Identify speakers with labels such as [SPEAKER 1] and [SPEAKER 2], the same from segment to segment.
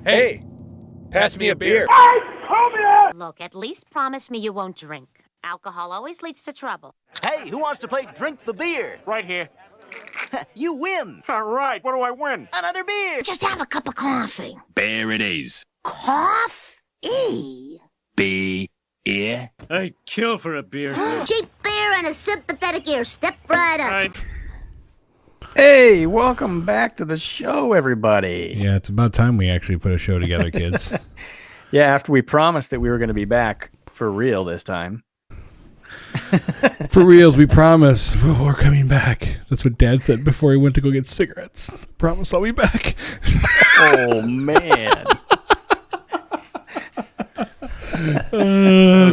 [SPEAKER 1] Hey, pass me a beer.
[SPEAKER 2] Look, at least promise me you won't drink. Alcohol always leads to trouble.
[SPEAKER 3] Hey, who wants to play Drink the Beer?
[SPEAKER 1] Right here.
[SPEAKER 3] You win.
[SPEAKER 1] All right, what do I win?
[SPEAKER 3] Another beer.
[SPEAKER 2] Just have a cup of coffee.
[SPEAKER 4] Beer it is.
[SPEAKER 2] Coffee?
[SPEAKER 4] Beer.
[SPEAKER 1] I'd kill for a beer.
[SPEAKER 2] Cheap beer and a sympathetic ear. Step right up.
[SPEAKER 5] Hey, welcome back to the show, everybody.
[SPEAKER 6] Yeah, it's about time we actually put a show together, kids.
[SPEAKER 5] Yeah, after we promised that we were going to be back for real this time.
[SPEAKER 6] For reals, we promise we're coming back. That's what Dad said before he went to go get cigarettes. Promise I'll be back.
[SPEAKER 5] Oh, man.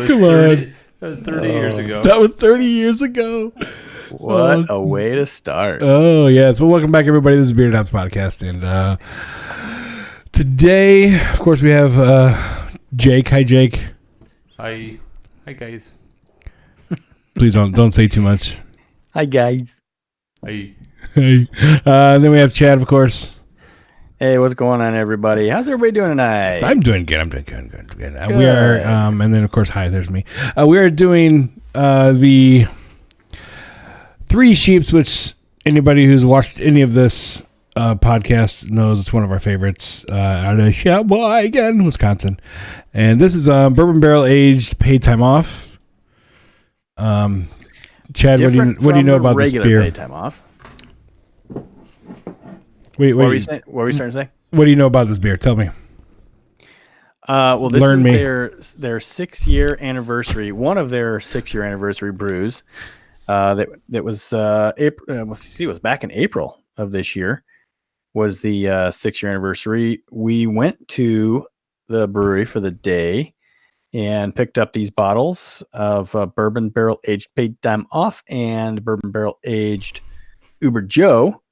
[SPEAKER 6] Come on.
[SPEAKER 7] That was 30 years ago.
[SPEAKER 6] That was 30 years ago.
[SPEAKER 5] What a way to start.
[SPEAKER 6] Oh, yes. Well, welcome back, everybody. This is Bearded House Podcast. And today, of course, we have Jake. Hi, Jake.
[SPEAKER 7] Hi, guys.
[SPEAKER 6] Please don't say too much.
[SPEAKER 5] Hi, guys.
[SPEAKER 7] Hi.
[SPEAKER 6] Hey. Then we have Chad, of course.
[SPEAKER 5] Hey, what's going on, everybody? How's everybody doing tonight?
[SPEAKER 6] I'm doing good. Good. We are, and then, of course, hi, there's me. We are doing the Three Sheeps, which anybody who's watched any of this podcast knows it's one of our favorites. Out of Sheboygan, Wisconsin. And this is Bourbon Barrel Aged Paid Time Off. Chad, what do you know about this beer?
[SPEAKER 5] Paid time off.
[SPEAKER 6] Wait,
[SPEAKER 5] what were you starting to say?
[SPEAKER 6] What do you know about this beer? Tell me.
[SPEAKER 5] Well, this is their 6-year anniversary. One of their 6-year anniversary brews. That was April. It was back in April of this year. Was the 6-year anniversary. We went to the brewery for the day and picked up these bottles of Bourbon Barrel Aged Paid Time Off and Bourbon Barrel Aged Uber Joe.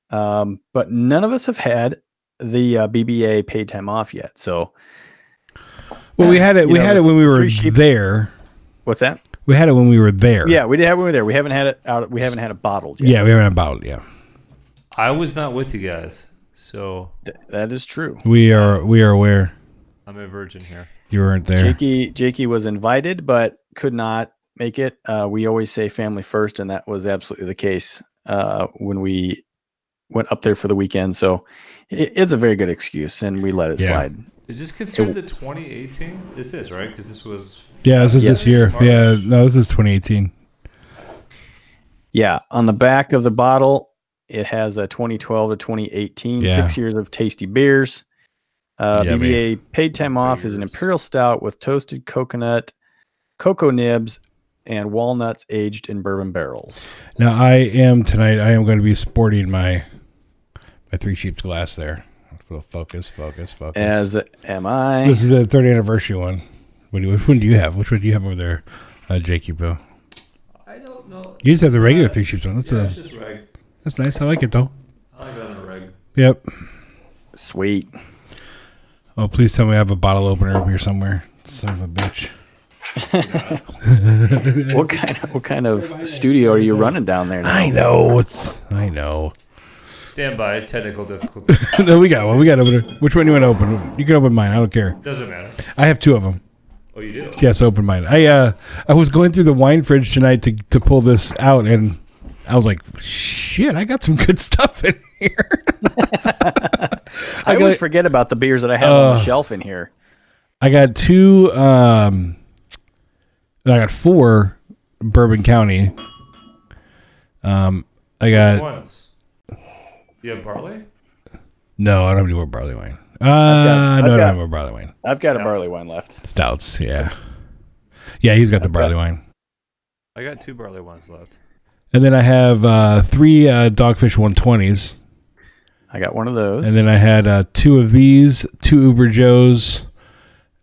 [SPEAKER 5] But none of us have had the BBA Paid Time Off yet. So,
[SPEAKER 6] well, we had it. We had it when we were there.
[SPEAKER 5] What's that?
[SPEAKER 6] We had it when we were there.
[SPEAKER 5] Yeah, we did have it when we were there. We haven't had it out. We haven't had it bottled yet.
[SPEAKER 6] Yeah, we haven't had it bottled. Yeah,
[SPEAKER 7] I was not with you guys, so
[SPEAKER 5] that is true.
[SPEAKER 6] We are aware.
[SPEAKER 7] I'm a virgin here.
[SPEAKER 6] You weren't there.
[SPEAKER 5] Jakey was invited, but could not make it. We always say family first, and that was absolutely the case when we went up there for the weekend. So it's a very good excuse, and we let it slide.
[SPEAKER 7] Is this considered the 2018? This is, right? Because this was...
[SPEAKER 6] Yeah, this is this year. March. Yeah, no, this is 2018.
[SPEAKER 5] Yeah, on the back of the bottle, it has a 2012 to 2018, 6 years of tasty beers. BBA Paid Time Off is an imperial stout with toasted coconut, cocoa nibs, and walnuts aged in bourbon barrels.
[SPEAKER 6] Now, I am going to be sporting my Three Sheeps glass there. Focus.
[SPEAKER 5] As am I.
[SPEAKER 6] This is the 30th anniversary one. Which one do you have? Which one do you have over there, Jakey, bro?
[SPEAKER 7] I don't know.
[SPEAKER 6] You just have the regular Three Sheeps one.
[SPEAKER 7] It's just reg.
[SPEAKER 6] That's nice. I like it, though.
[SPEAKER 7] I like it on the reg.
[SPEAKER 6] Yep.
[SPEAKER 5] Sweet.
[SPEAKER 6] Oh, please tell me I have a bottle opener over here somewhere. Son of a bitch.
[SPEAKER 5] What kind of studio are you running down there now?
[SPEAKER 6] I know.
[SPEAKER 7] Stand by. Technical difficulty.
[SPEAKER 6] No, we got one. We got opener. Which one do you want to open? You can open mine. I don't care.
[SPEAKER 7] Doesn't matter.
[SPEAKER 6] I have 2 of them.
[SPEAKER 7] Oh, you do?
[SPEAKER 6] Yes, open mine. I was going through the wine fridge tonight to pull this out, and I was like, shit, I got some good stuff in here.
[SPEAKER 5] I always forget about the beers that I have on the shelf in here.
[SPEAKER 6] I got 2. I got 4 Bourbon County. I got.
[SPEAKER 7] Which ones? You have barley?
[SPEAKER 6] No, I don't have any more barley wine. I don't have more barley wine.
[SPEAKER 5] I've got a barley wine left.
[SPEAKER 6] Stouts, yeah. Yeah, he's got the barley wine.
[SPEAKER 7] I got 2 barley wines left.
[SPEAKER 6] And then I have 3 Dogfish 120s.
[SPEAKER 5] I got one of those.
[SPEAKER 6] And then I had 2 of these, 2 Uber Joes,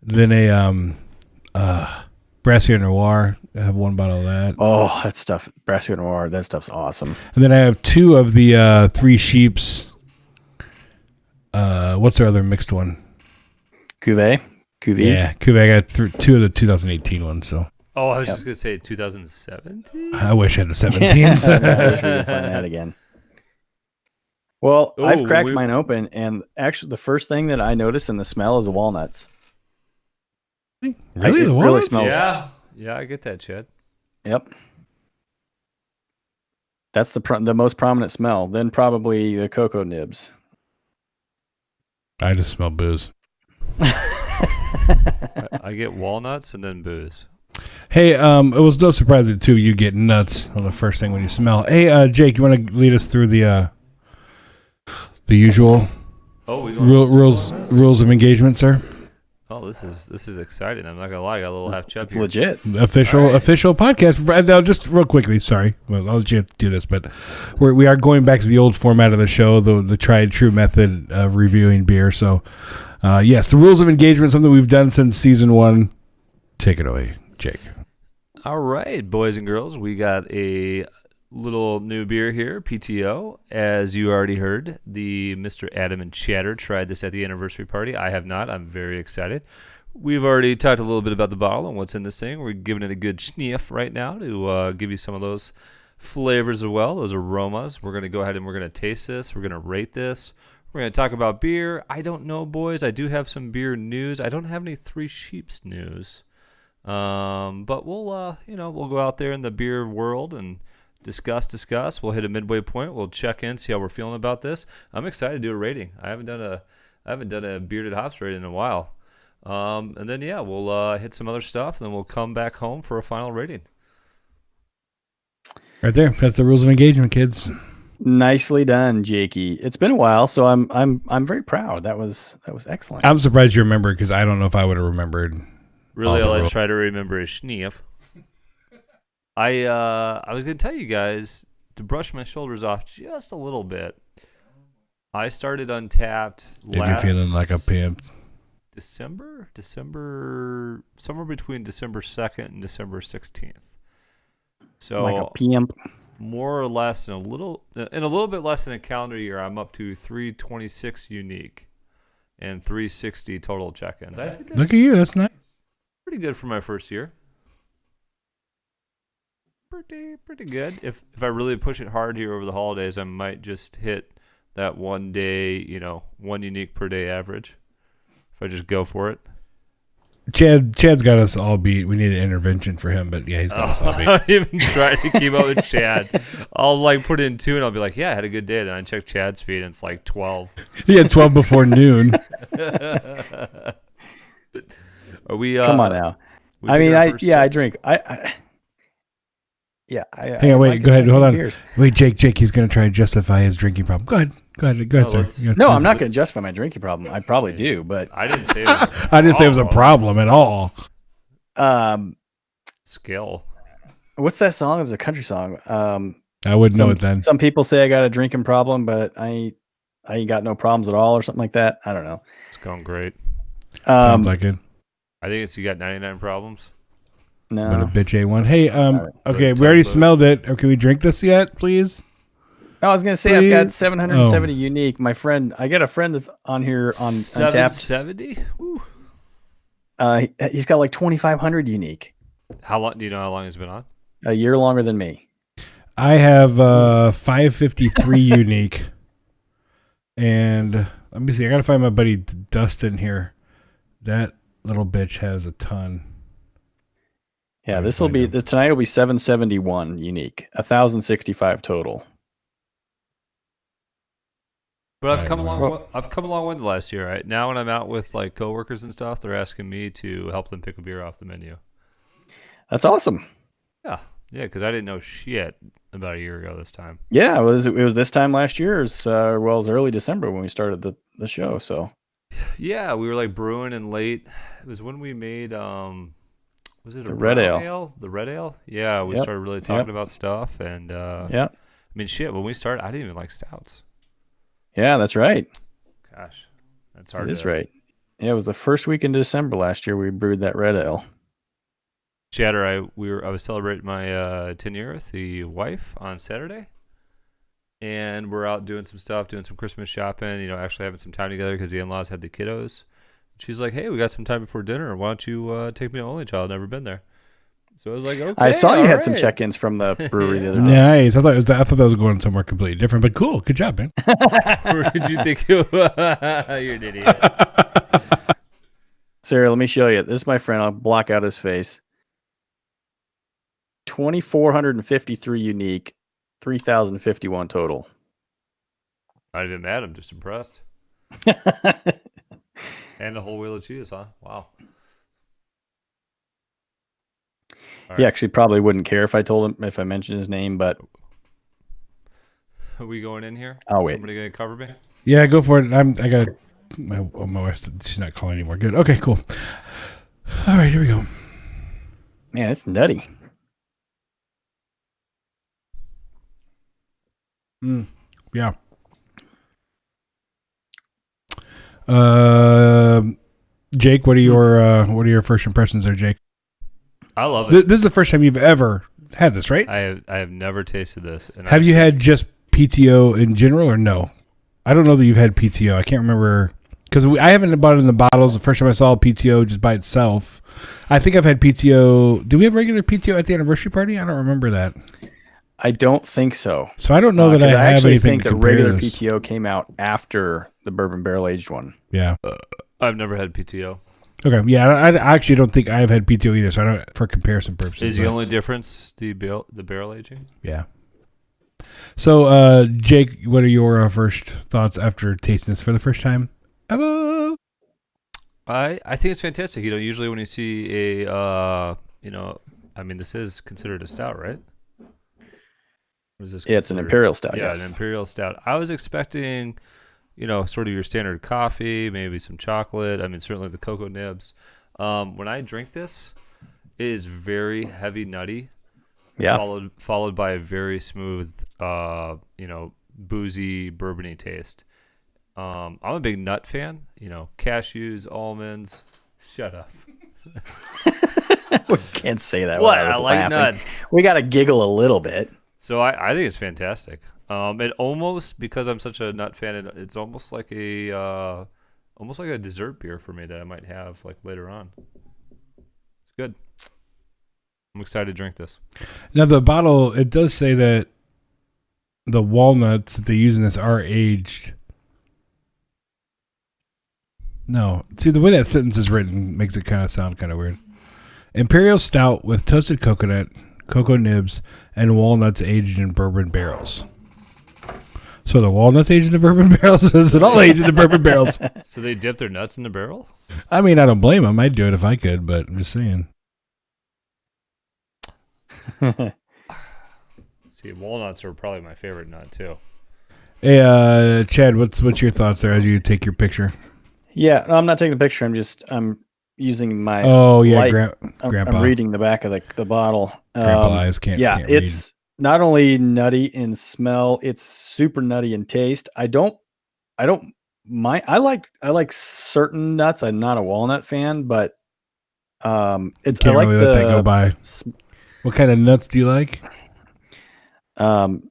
[SPEAKER 6] then a Brassiere Noir. I have 1 bottle of that.
[SPEAKER 5] Oh, that stuff, Brassiere Noir, that stuff's awesome.
[SPEAKER 6] And then I have 2 of the Three Sheeps. What's our other mixed one?
[SPEAKER 5] Cuvies.
[SPEAKER 6] Yeah, Cuvée. I got 2 of the 2018 ones. So.
[SPEAKER 7] Oh, I was just gonna say 2017.
[SPEAKER 6] I wish I had the 17s.
[SPEAKER 5] I wish we could find that again. Well,
[SPEAKER 7] Ooh,
[SPEAKER 5] I've cracked mine open, and actually, the first thing that I notice in the smell is the walnuts.
[SPEAKER 6] Really,
[SPEAKER 5] It
[SPEAKER 6] the
[SPEAKER 5] really
[SPEAKER 6] walnuts?
[SPEAKER 5] smells.
[SPEAKER 7] Yeah, I get that, Chad.
[SPEAKER 5] Yep. That's the most prominent smell. Then probably the cocoa nibs.
[SPEAKER 6] I just smell booze.
[SPEAKER 7] I get walnuts and then booze.
[SPEAKER 6] Hey, it was no surprise that too you get nuts on the first thing when you smell. Hey, Jake, you want to lead us through the usual rules of engagement, sir?
[SPEAKER 7] Oh, this is exciting. I'm not gonna lie, I got a little half chub
[SPEAKER 5] It's
[SPEAKER 7] here.
[SPEAKER 5] legit.
[SPEAKER 6] Official podcast. Now, just real quickly, sorry, well, I'll let you do this, but we are going back to the old format of the show, the tried true method of reviewing beer. So, yes, the rules of engagement, something we've done since season 1. Take it away, Jake.
[SPEAKER 7] All right, boys and girls, we got a little new beer here, PTO. As you already heard, the Mr. Adam and Chatter tried this at the anniversary party. I have not. I'm very excited. We've already talked a little bit about the bottle and what's in this thing. We're giving it a good sniff right now to give you some of those flavors as well, those aromas. We're going to go ahead and we're going to taste this. We're going to rate this. We're going to talk about beer. I don't know, boys. I do have some beer news. I don't have any Three Sheeps news. But we'll go out there in the beer world and discuss. We'll hit a midway point. We'll check in, see how we're feeling about this. I'm excited to do a rating. I haven't done a bearded hops rating in a while. And then we'll hit some other stuff, and then we'll come back home for a final rating.
[SPEAKER 6] Right there. That's the rules of engagement, kids.
[SPEAKER 5] Nicely done, Jakey. It's been a while, so I'm very proud. That was excellent.
[SPEAKER 6] I'm surprised you remember because I don't know if I would have remembered.
[SPEAKER 7] Really, all I try to remember is sniff. I was going to tell you guys to brush my shoulders off just a little bit. I started Untapped
[SPEAKER 6] If you're feeling like a pimp.
[SPEAKER 7] December, somewhere between December 2nd and December 16th. So
[SPEAKER 5] like a pimp.
[SPEAKER 7] More or less in a little bit less than a calendar year, I'm up to 326 unique and 360 total check-ins. I think
[SPEAKER 6] Look at you. That's nice.
[SPEAKER 7] pretty good for my first year. Pretty good. If I really push it hard here over the holidays, I might just hit that 1 day, 1 unique per day average. If I just go for it.
[SPEAKER 6] Chad's got us all beat. We need an intervention for him, but yeah, he's got us all beat.
[SPEAKER 7] I'm not even trying to keep up with Chad. I'll put in 2 and I'll be like, yeah, I had a good day. Then I check Chad's feed and it's like 12.
[SPEAKER 6] He had 12 before noon.
[SPEAKER 7] Are we?
[SPEAKER 5] Come on now. I drink.
[SPEAKER 6] Hang on, wait. Go ahead. Hold on.
[SPEAKER 5] Beers.
[SPEAKER 6] Wait, Jake. He's gonna try to justify his drinking problem. Go ahead, sir.
[SPEAKER 5] No, I'm not going to justify my drinking problem. I probably do, but
[SPEAKER 7] I didn't say it was
[SPEAKER 6] I didn't say it was a problem at all.
[SPEAKER 7] skill.
[SPEAKER 5] What's that song? It's a country song.
[SPEAKER 6] I wouldn't know it then.
[SPEAKER 5] Some people say I got a drinking problem, but I ain't got no problems at all, or something like that. I don't know.
[SPEAKER 7] It's going great.
[SPEAKER 6] Sounds like it.
[SPEAKER 7] I think it's you got 99 problems.
[SPEAKER 5] No.
[SPEAKER 6] But a bitch A1. Hey, okay,
[SPEAKER 7] Right,
[SPEAKER 6] we already
[SPEAKER 7] tugboat.
[SPEAKER 6] smelled it. Or can we drink this yet, please?
[SPEAKER 5] I was going to say
[SPEAKER 6] Please?
[SPEAKER 5] I've got 770 unique. I got a friend that's on here on Untapped.
[SPEAKER 7] 770? Woo.
[SPEAKER 5] He's got like 2,500 unique.
[SPEAKER 7] How long? Do you know how long it's been on?
[SPEAKER 5] A year longer than me.
[SPEAKER 6] I have 553 unique. And let me see. I got to find my buddy Dustin here. That little bitch has a ton.
[SPEAKER 5] Yeah, tonight will be 771 unique, 1,065 total.
[SPEAKER 7] But I've come a long way the last year. Right now, when I'm out with like coworkers and stuff, they're asking me to help them pick a beer off the menu.
[SPEAKER 5] That's awesome.
[SPEAKER 7] Yeah, because I didn't know shit about a year ago this time.
[SPEAKER 5] Yeah, it was this time last year as well as early December when we started the show. So
[SPEAKER 7] yeah, we were like brewing and late. It was when we made was it
[SPEAKER 5] The
[SPEAKER 7] a
[SPEAKER 5] red
[SPEAKER 7] brown
[SPEAKER 5] ale?
[SPEAKER 7] The red ale? Yeah, we started really talking about stuff and
[SPEAKER 5] yeah,
[SPEAKER 7] I mean shit. When we started, I didn't even like stouts.
[SPEAKER 5] yeah, that's right.
[SPEAKER 7] Gosh, that's hard.
[SPEAKER 5] It is right. Yeah, it was the first week in December last year we brewed that red ale.
[SPEAKER 7] Chatter, I was celebrating my 10 year with the wife on Saturday, and we're out doing some stuff, doing some Christmas shopping. Actually having some time together because the in-laws had the kiddos. She's like, "Hey, we got some time before dinner. Why don't you take me to Only Child? Never been there." So I was like, okay.
[SPEAKER 5] I saw you
[SPEAKER 7] all
[SPEAKER 5] had some
[SPEAKER 7] right.
[SPEAKER 5] check-ins from the brewery the other day.
[SPEAKER 6] Nice. I thought that was going somewhere completely different, but cool. Good job, man.
[SPEAKER 7] Where did you think you You're an idiot.
[SPEAKER 5] Sarah, let me show you. This is my friend. I'll block out his face. 2,453 unique, 3,051 total.
[SPEAKER 7] Not even mad. I'm just impressed. And a whole wheel of cheese, huh? Wow. All
[SPEAKER 5] He
[SPEAKER 7] right.
[SPEAKER 5] actually probably wouldn't care if I told him, if I mentioned his name, but
[SPEAKER 7] Are we going in here?
[SPEAKER 5] I'll wait.
[SPEAKER 7] Somebody gonna cover me?
[SPEAKER 6] Yeah, go for it. I got my wife's. She's not calling anymore. Good. Okay, cool. All right, here we go.
[SPEAKER 5] man, it's nutty.
[SPEAKER 6] Yeah. Jake, what are your first impressions there, Jake?
[SPEAKER 7] I love it.
[SPEAKER 6] This is the first time you've ever had this, right?
[SPEAKER 7] I have never tasted this. And
[SPEAKER 6] Have you had just PTO in general, or no? I don't know that you've had PTO. I can't remember because I haven't bought it in the bottles. The first time I saw PTO just by itself, I think I've had PTO. Do we have regular PTO at the anniversary party? I don't remember that.
[SPEAKER 5] I don't think so.
[SPEAKER 6] So I don't know that
[SPEAKER 5] 'Cause
[SPEAKER 6] I have
[SPEAKER 5] actually
[SPEAKER 6] anything
[SPEAKER 5] think
[SPEAKER 6] to
[SPEAKER 5] the
[SPEAKER 6] compare
[SPEAKER 5] regular
[SPEAKER 6] this.
[SPEAKER 5] PTO came out after the bourbon barrel aged one.
[SPEAKER 6] Yeah.
[SPEAKER 7] I've never had PTO.
[SPEAKER 6] Okay. Yeah. I actually don't think I have had PTO either. So I don't for comparison purposes.
[SPEAKER 7] Is the
[SPEAKER 6] but-
[SPEAKER 7] only difference the barrel aging?
[SPEAKER 6] Yeah. So, Jake, what are your first thoughts after tasting this for the first time ever?
[SPEAKER 7] I think it's fantastic. Usually when you see a this is considered a stout, right? Or is this
[SPEAKER 5] Yeah, it's an
[SPEAKER 7] considered-
[SPEAKER 5] imperial stout.
[SPEAKER 7] Yeah,
[SPEAKER 5] Yes.
[SPEAKER 7] an imperial stout. I was expecting, sort of your standard coffee, maybe some chocolate. I mean, certainly the cocoa nibs. When I drink this, it is very heavy nutty.
[SPEAKER 5] Yeah.
[SPEAKER 7] Followed by a very smooth, boozy, bourbony taste. I'm a big nut fan. Cashews, almonds. Shut up.
[SPEAKER 5] We can't say that.
[SPEAKER 7] What?
[SPEAKER 5] without us
[SPEAKER 7] I like
[SPEAKER 5] laughing.
[SPEAKER 7] nuts.
[SPEAKER 5] We got to giggle a little bit.
[SPEAKER 7] So I think it's fantastic. It almost, because I'm such a nut fan, it's almost like a dessert beer for me that I might have like later on. It's good. I'm excited to drink this.
[SPEAKER 6] Now, the bottle, it does say that the walnuts that they use in this are aged. No. See, the way that sentence is written makes it kind of sound kind of weird. Imperial stout with toasted coconut, cocoa nibs, and walnuts aged in bourbon barrels. So the walnuts aged in the bourbon barrels? Is it all aged in the bourbon barrels?
[SPEAKER 7] So they dip their nuts in the barrel?
[SPEAKER 6] I mean, I don't blame them. I'd do it if I could, but I'm just saying.
[SPEAKER 7] See, walnuts are probably my favorite nut too.
[SPEAKER 6] Hey, Chad, what's your thoughts there as you take your picture?
[SPEAKER 5] Yeah, no, I'm not taking a picture. I'm using my.
[SPEAKER 6] Oh yeah,
[SPEAKER 5] light.
[SPEAKER 6] Grandpa.
[SPEAKER 5] I'm reading the back of the bottle.
[SPEAKER 6] Grandpa eyes can't.
[SPEAKER 5] Yeah,
[SPEAKER 6] can't read.
[SPEAKER 5] it's not only nutty in smell, it's super nutty in taste. I don't mind. I like certain nuts. I'm not a walnut fan, but it's
[SPEAKER 6] Can't
[SPEAKER 5] I like
[SPEAKER 6] really
[SPEAKER 5] the
[SPEAKER 6] let that go by. What kind of nuts do you like?
[SPEAKER 5] The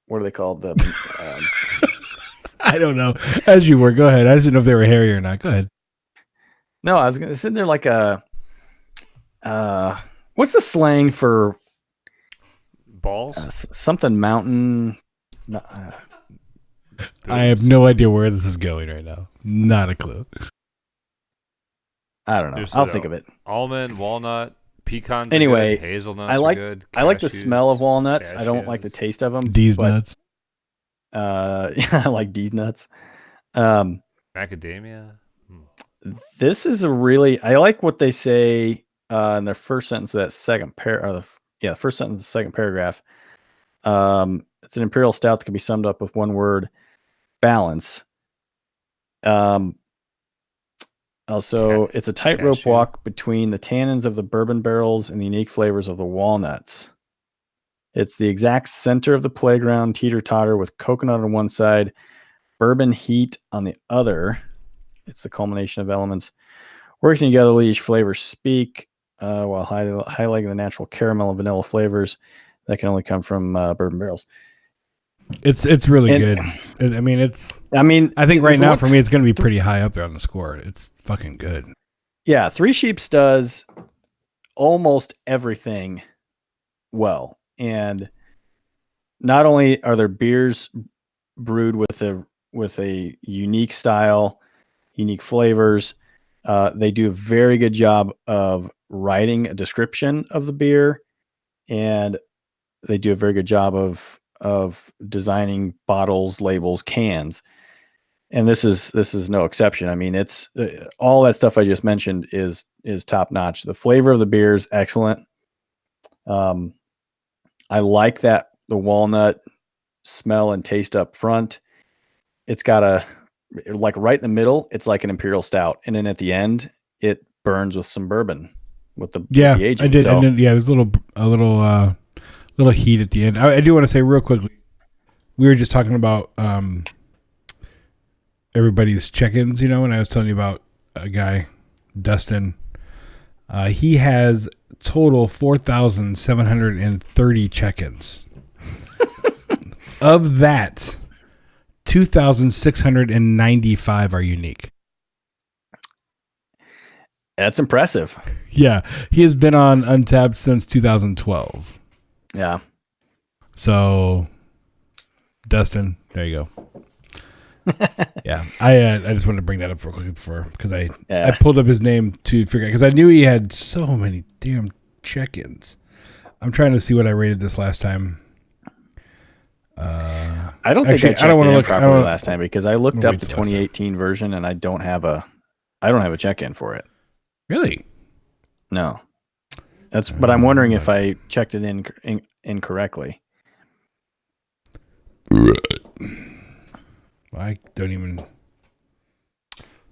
[SPEAKER 5] what are they called? The
[SPEAKER 6] I don't know. As you were, go ahead. I just didn't know if they were hairy or not. Go ahead.
[SPEAKER 5] no, I was sitting there like a what's the slang for
[SPEAKER 7] Balls?
[SPEAKER 5] something mountain?
[SPEAKER 6] I have no idea where this is going right now. Not a clue.
[SPEAKER 5] I don't know.
[SPEAKER 7] There's
[SPEAKER 5] I'll
[SPEAKER 7] the
[SPEAKER 5] think of it.
[SPEAKER 7] Almond, walnut, pecans.
[SPEAKER 5] Anyway,
[SPEAKER 7] are good, hazelnuts.
[SPEAKER 5] I like
[SPEAKER 7] are good,
[SPEAKER 5] I like the
[SPEAKER 7] cashews,
[SPEAKER 5] smell of walnuts. I don't like the
[SPEAKER 7] pistachios.
[SPEAKER 5] taste of them.
[SPEAKER 6] These
[SPEAKER 5] but,
[SPEAKER 6] nuts.
[SPEAKER 5] Yeah, I like these nuts.
[SPEAKER 7] Macadamia.
[SPEAKER 5] This is a really. I like what they say in their first sentence of that second the first sentence, second paragraph. It's an imperial stout that can be summed up with one word: balance. Also, it's a tightrope
[SPEAKER 7] cashew.
[SPEAKER 5] walk between the tannins of the bourbon barrels and the unique flavors of the walnuts. It's the exact center of the playground, teeter-totter with coconut on one side, bourbon heat on the other. It's the culmination of elements working together to let each flavor speak while highlighting the natural caramel and vanilla flavors that can only come from bourbon barrels.
[SPEAKER 6] It's really
[SPEAKER 5] And-
[SPEAKER 6] good. I mean,
[SPEAKER 5] I mean,
[SPEAKER 6] I think right
[SPEAKER 5] the
[SPEAKER 6] now
[SPEAKER 5] one-
[SPEAKER 6] for me, it's going to be pretty high up there on the score. It's fucking good.
[SPEAKER 5] Yeah, Three Sheeps does almost everything well. And not only are their beers brewed with a unique style, unique flavors, they do a very good job of writing a description of the beer, and they do a very good job of designing bottles, labels, cans. And this is no exception. I mean, it's all that stuff I just mentioned is top notch. The flavor of the beer is excellent. I like that the walnut smell and taste up front. It's got like right in the middle, it's like an imperial stout, and then at the end, it burns with some bourbon with the aging.
[SPEAKER 6] I did. Yeah, there's a little heat at the end. I do want to say real quickly, we were just talking about everybody's check-ins, and I was telling you about a guy, Dustin. He has total 4,730 check-ins. Of that, 2,695 are unique.
[SPEAKER 5] That's impressive.
[SPEAKER 6] Yeah, he has been on Untapped since 2012.
[SPEAKER 5] Yeah.
[SPEAKER 6] So, Dustin, there you go. Yeah, I just wanted to bring that up real quick because I pulled up his name to figure out, because I knew he had so many damn check-ins. I'm trying to see what I rated this last time.
[SPEAKER 5] I don't think I checked in properly last time, because I looked up the 2018 version and I don't have a check-in for it.
[SPEAKER 6] Really?
[SPEAKER 5] No. But I'm wondering if I checked it in incorrectly.
[SPEAKER 6] I don't even.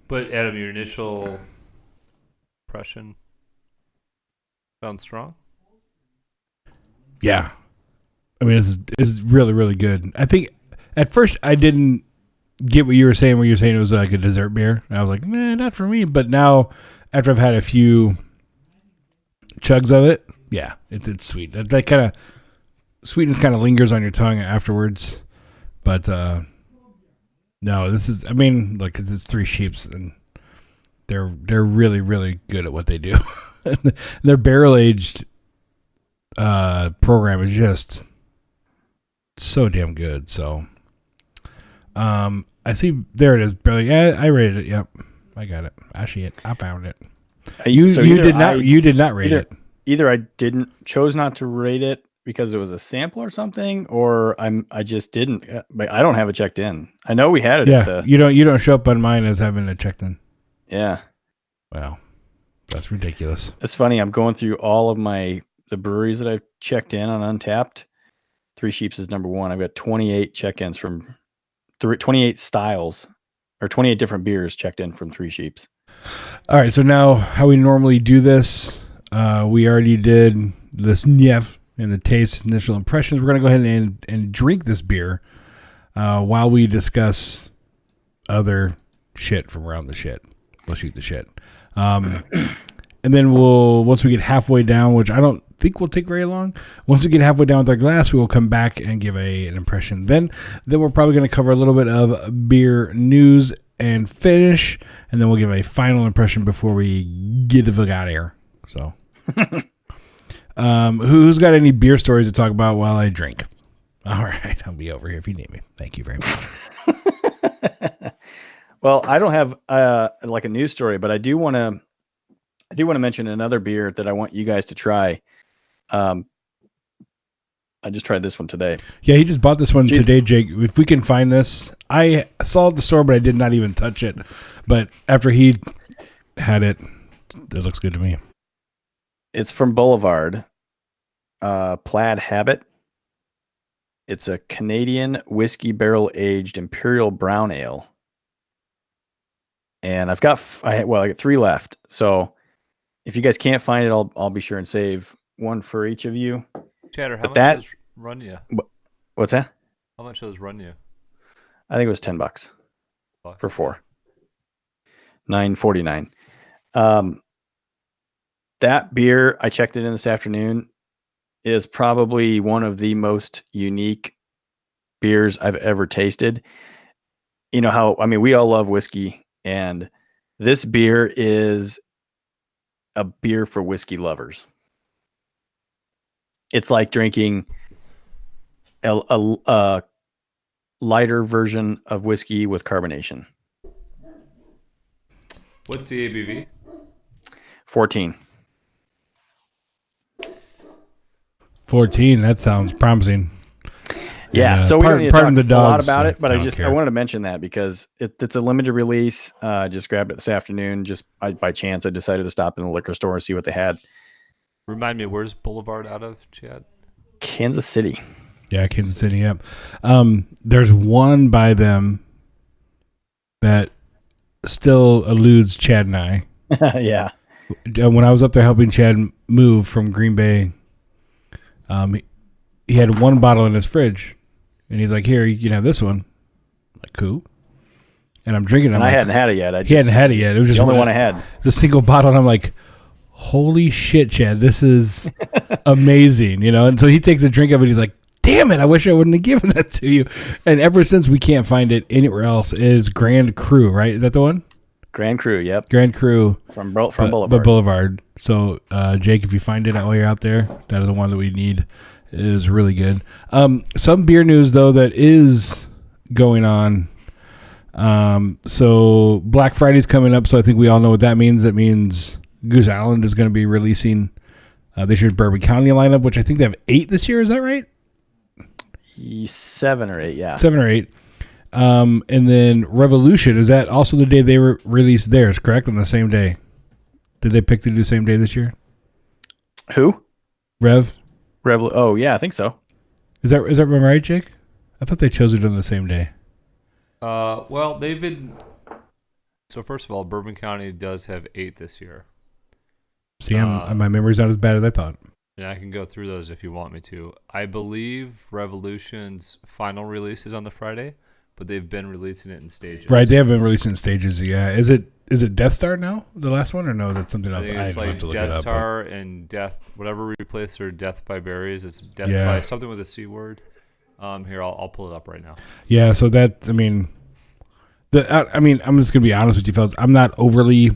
[SPEAKER 7] But Adam, your initial impression sounds strong.
[SPEAKER 6] Yeah, I mean, this is really, really good. I think at first I didn't get what you were saying. Where you were saying it was like a dessert beer, and I was like, man, not for me. But now, after I've had a few chugs of it, yeah, it's sweet. That kind of sweetness kind of lingers on your tongue afterwards. But no, this is. I mean, look, it's Three Sheeps, and they're really, really good at what they do. Their barrel aged program is just so damn good. So, I see. There it is. Barely. Yeah, I rated it. Yep, I got it. I see it. I found it. You did not rate it.
[SPEAKER 5] Either I chose not to rate it because it was a sample or something, or I just didn't. But I don't have it checked in. I know we had it.
[SPEAKER 6] Yeah, you don't show up on mine as having it checked in.
[SPEAKER 5] Yeah.
[SPEAKER 6] Wow, that's ridiculous.
[SPEAKER 5] It's funny. I'm going through all of the breweries that I've checked in on Untapped. Three Sheeps is number one. I've got 28 check-ins from 28 styles, or 28 different beers checked in from Three Sheeps.
[SPEAKER 6] All right, so now how we normally do this, we already did this Nief and the taste initial impressions. We're going to go ahead and drink this beer while we discuss other shit from around the shit. We'll shoot the shit. And then once we get halfway down, which I don't think will take very long, once we get halfway down with our glass, we will come back and give an impression. Then we're probably going to cover a little bit of beer news and finish, and then we'll give a final impression before we get the fuck out of here. So, who's got any beer stories to talk about while I drink? All right, I'll be over here if you need me. Thank you very much.
[SPEAKER 5] Well, I don't have like a news story, but I do want to mention another beer that I want you guys to try. I just tried this one today.
[SPEAKER 6] Yeah, he just bought this one today, Jake. If we can find this, I saw it at the store, but I did not even touch it. But after he had it, it looks good to me.
[SPEAKER 5] It's from Boulevard, Plaid Habit. It's a Canadian whiskey barrel aged imperial brown ale, and I got 3 left. So if you guys can't find it, I'll be sure and save one for each of you.
[SPEAKER 7] Chatter, how much does run you?
[SPEAKER 5] What's that?
[SPEAKER 7] How much does run you?
[SPEAKER 5] I think it was $10 for 4. $9.49. That beer, I checked it in this afternoon, is probably one of the most unique beers I've ever tasted. You know how, I mean, we all love whiskey, and this beer is a beer for whiskey lovers. It's like drinking a lighter version of whiskey with carbonation.
[SPEAKER 7] What's the ABV?
[SPEAKER 5] 14.
[SPEAKER 6] 14. That sounds promising.
[SPEAKER 5] Yeah,
[SPEAKER 6] And,
[SPEAKER 5] so we don't need to
[SPEAKER 6] pardon
[SPEAKER 5] talk
[SPEAKER 6] the
[SPEAKER 5] a lot
[SPEAKER 6] dogs,
[SPEAKER 5] about it, but
[SPEAKER 6] don't
[SPEAKER 5] I
[SPEAKER 6] care.
[SPEAKER 5] wanted to mention that because it's a limited release. Just grabbed it this afternoon. Just by chance, I decided to stop in the liquor store and see what they had.
[SPEAKER 7] Remind me, where's Boulevard out of, Chad?
[SPEAKER 5] Kansas City.
[SPEAKER 6] Yeah, Kansas City. Yep. There's one by them that still eludes Chad and I.
[SPEAKER 5] Yeah.
[SPEAKER 6] When I was up there helping Chad move from Green Bay, he had one bottle in his fridge, and he's like, "Here, you can have this one." I'm like, cool. And I'm drinking it.
[SPEAKER 5] And I hadn't had it yet.
[SPEAKER 6] He hadn't had it yet. It was just
[SPEAKER 5] the only one I had.
[SPEAKER 6] It's a single bottle, and I'm like, "Holy shit, Chad! This is amazing!" And so he takes a drink of it. He's like, "Damn it! I wish I wouldn't have given that to you." And ever since, we can't find it anywhere else. It is Grand Cru, right? Is that the one?
[SPEAKER 5] Grand Cru, yep.
[SPEAKER 6] Grand Cru
[SPEAKER 5] From Boulevard.
[SPEAKER 6] But Boulevard. So, Jake, if you find it while you're out there, that is the one that we need. It is really good. Some beer news, though, that is going on. So Black Friday's coming up, so I think we all know what that means. That means Goose Island is going to be releasing this year's Bourbon County lineup, which I think they have 8 this year. Is that right?
[SPEAKER 5] 7 or 8, yeah.
[SPEAKER 6] 7 or 8. And then Revolution, is that also the day they released theirs, correct? On the same day. Did they pick to do the same day this year?
[SPEAKER 5] Who?
[SPEAKER 6] Rev?
[SPEAKER 5] Oh, yeah, I think so.
[SPEAKER 6] Is that right, Jake? I thought they chose it on the same day.
[SPEAKER 7] Well, they've been. So first of all, Bourbon County does have 8 this year.
[SPEAKER 6] See, my memory's not as bad as I thought.
[SPEAKER 7] And I can go through those if you want me to. I believe Revolution's final release is on the Friday, but they've been releasing it in stages.
[SPEAKER 6] Right, they have been releasing stages. Yeah, is it Death Star now, the last one, or no? Is it something
[SPEAKER 7] I
[SPEAKER 6] else?
[SPEAKER 7] think it's
[SPEAKER 6] have
[SPEAKER 7] like
[SPEAKER 6] to look
[SPEAKER 7] Death
[SPEAKER 6] it up,
[SPEAKER 7] Star and Death, whatever replaced their Death by Berries. It's Death
[SPEAKER 6] Yeah.
[SPEAKER 7] by something with a C word. Here, I'll pull it up right now.
[SPEAKER 6] Yeah, so that, I'm just gonna be honest with you, fellas. I'm not overly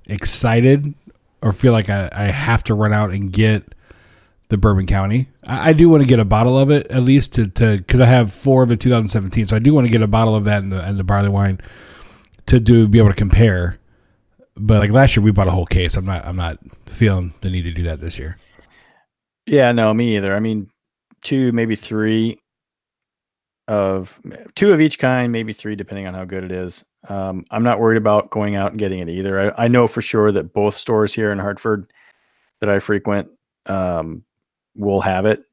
[SPEAKER 6] excited or feel like I have to run out and get the Bourbon County. I do want to get a bottle of it at least to because I have 4 of the 2017, so I do want to get a bottle of that and the barley wine to be able to compare. But like last year, we bought a whole case. I'm not feeling the need to do that this year.
[SPEAKER 5] Yeah, no, me either. I mean, 2, maybe 3 of each kind, maybe 3, depending on how good it is. I'm not worried about going out and getting it either. I know for sure that both stores here in Hartford that I frequent will have it.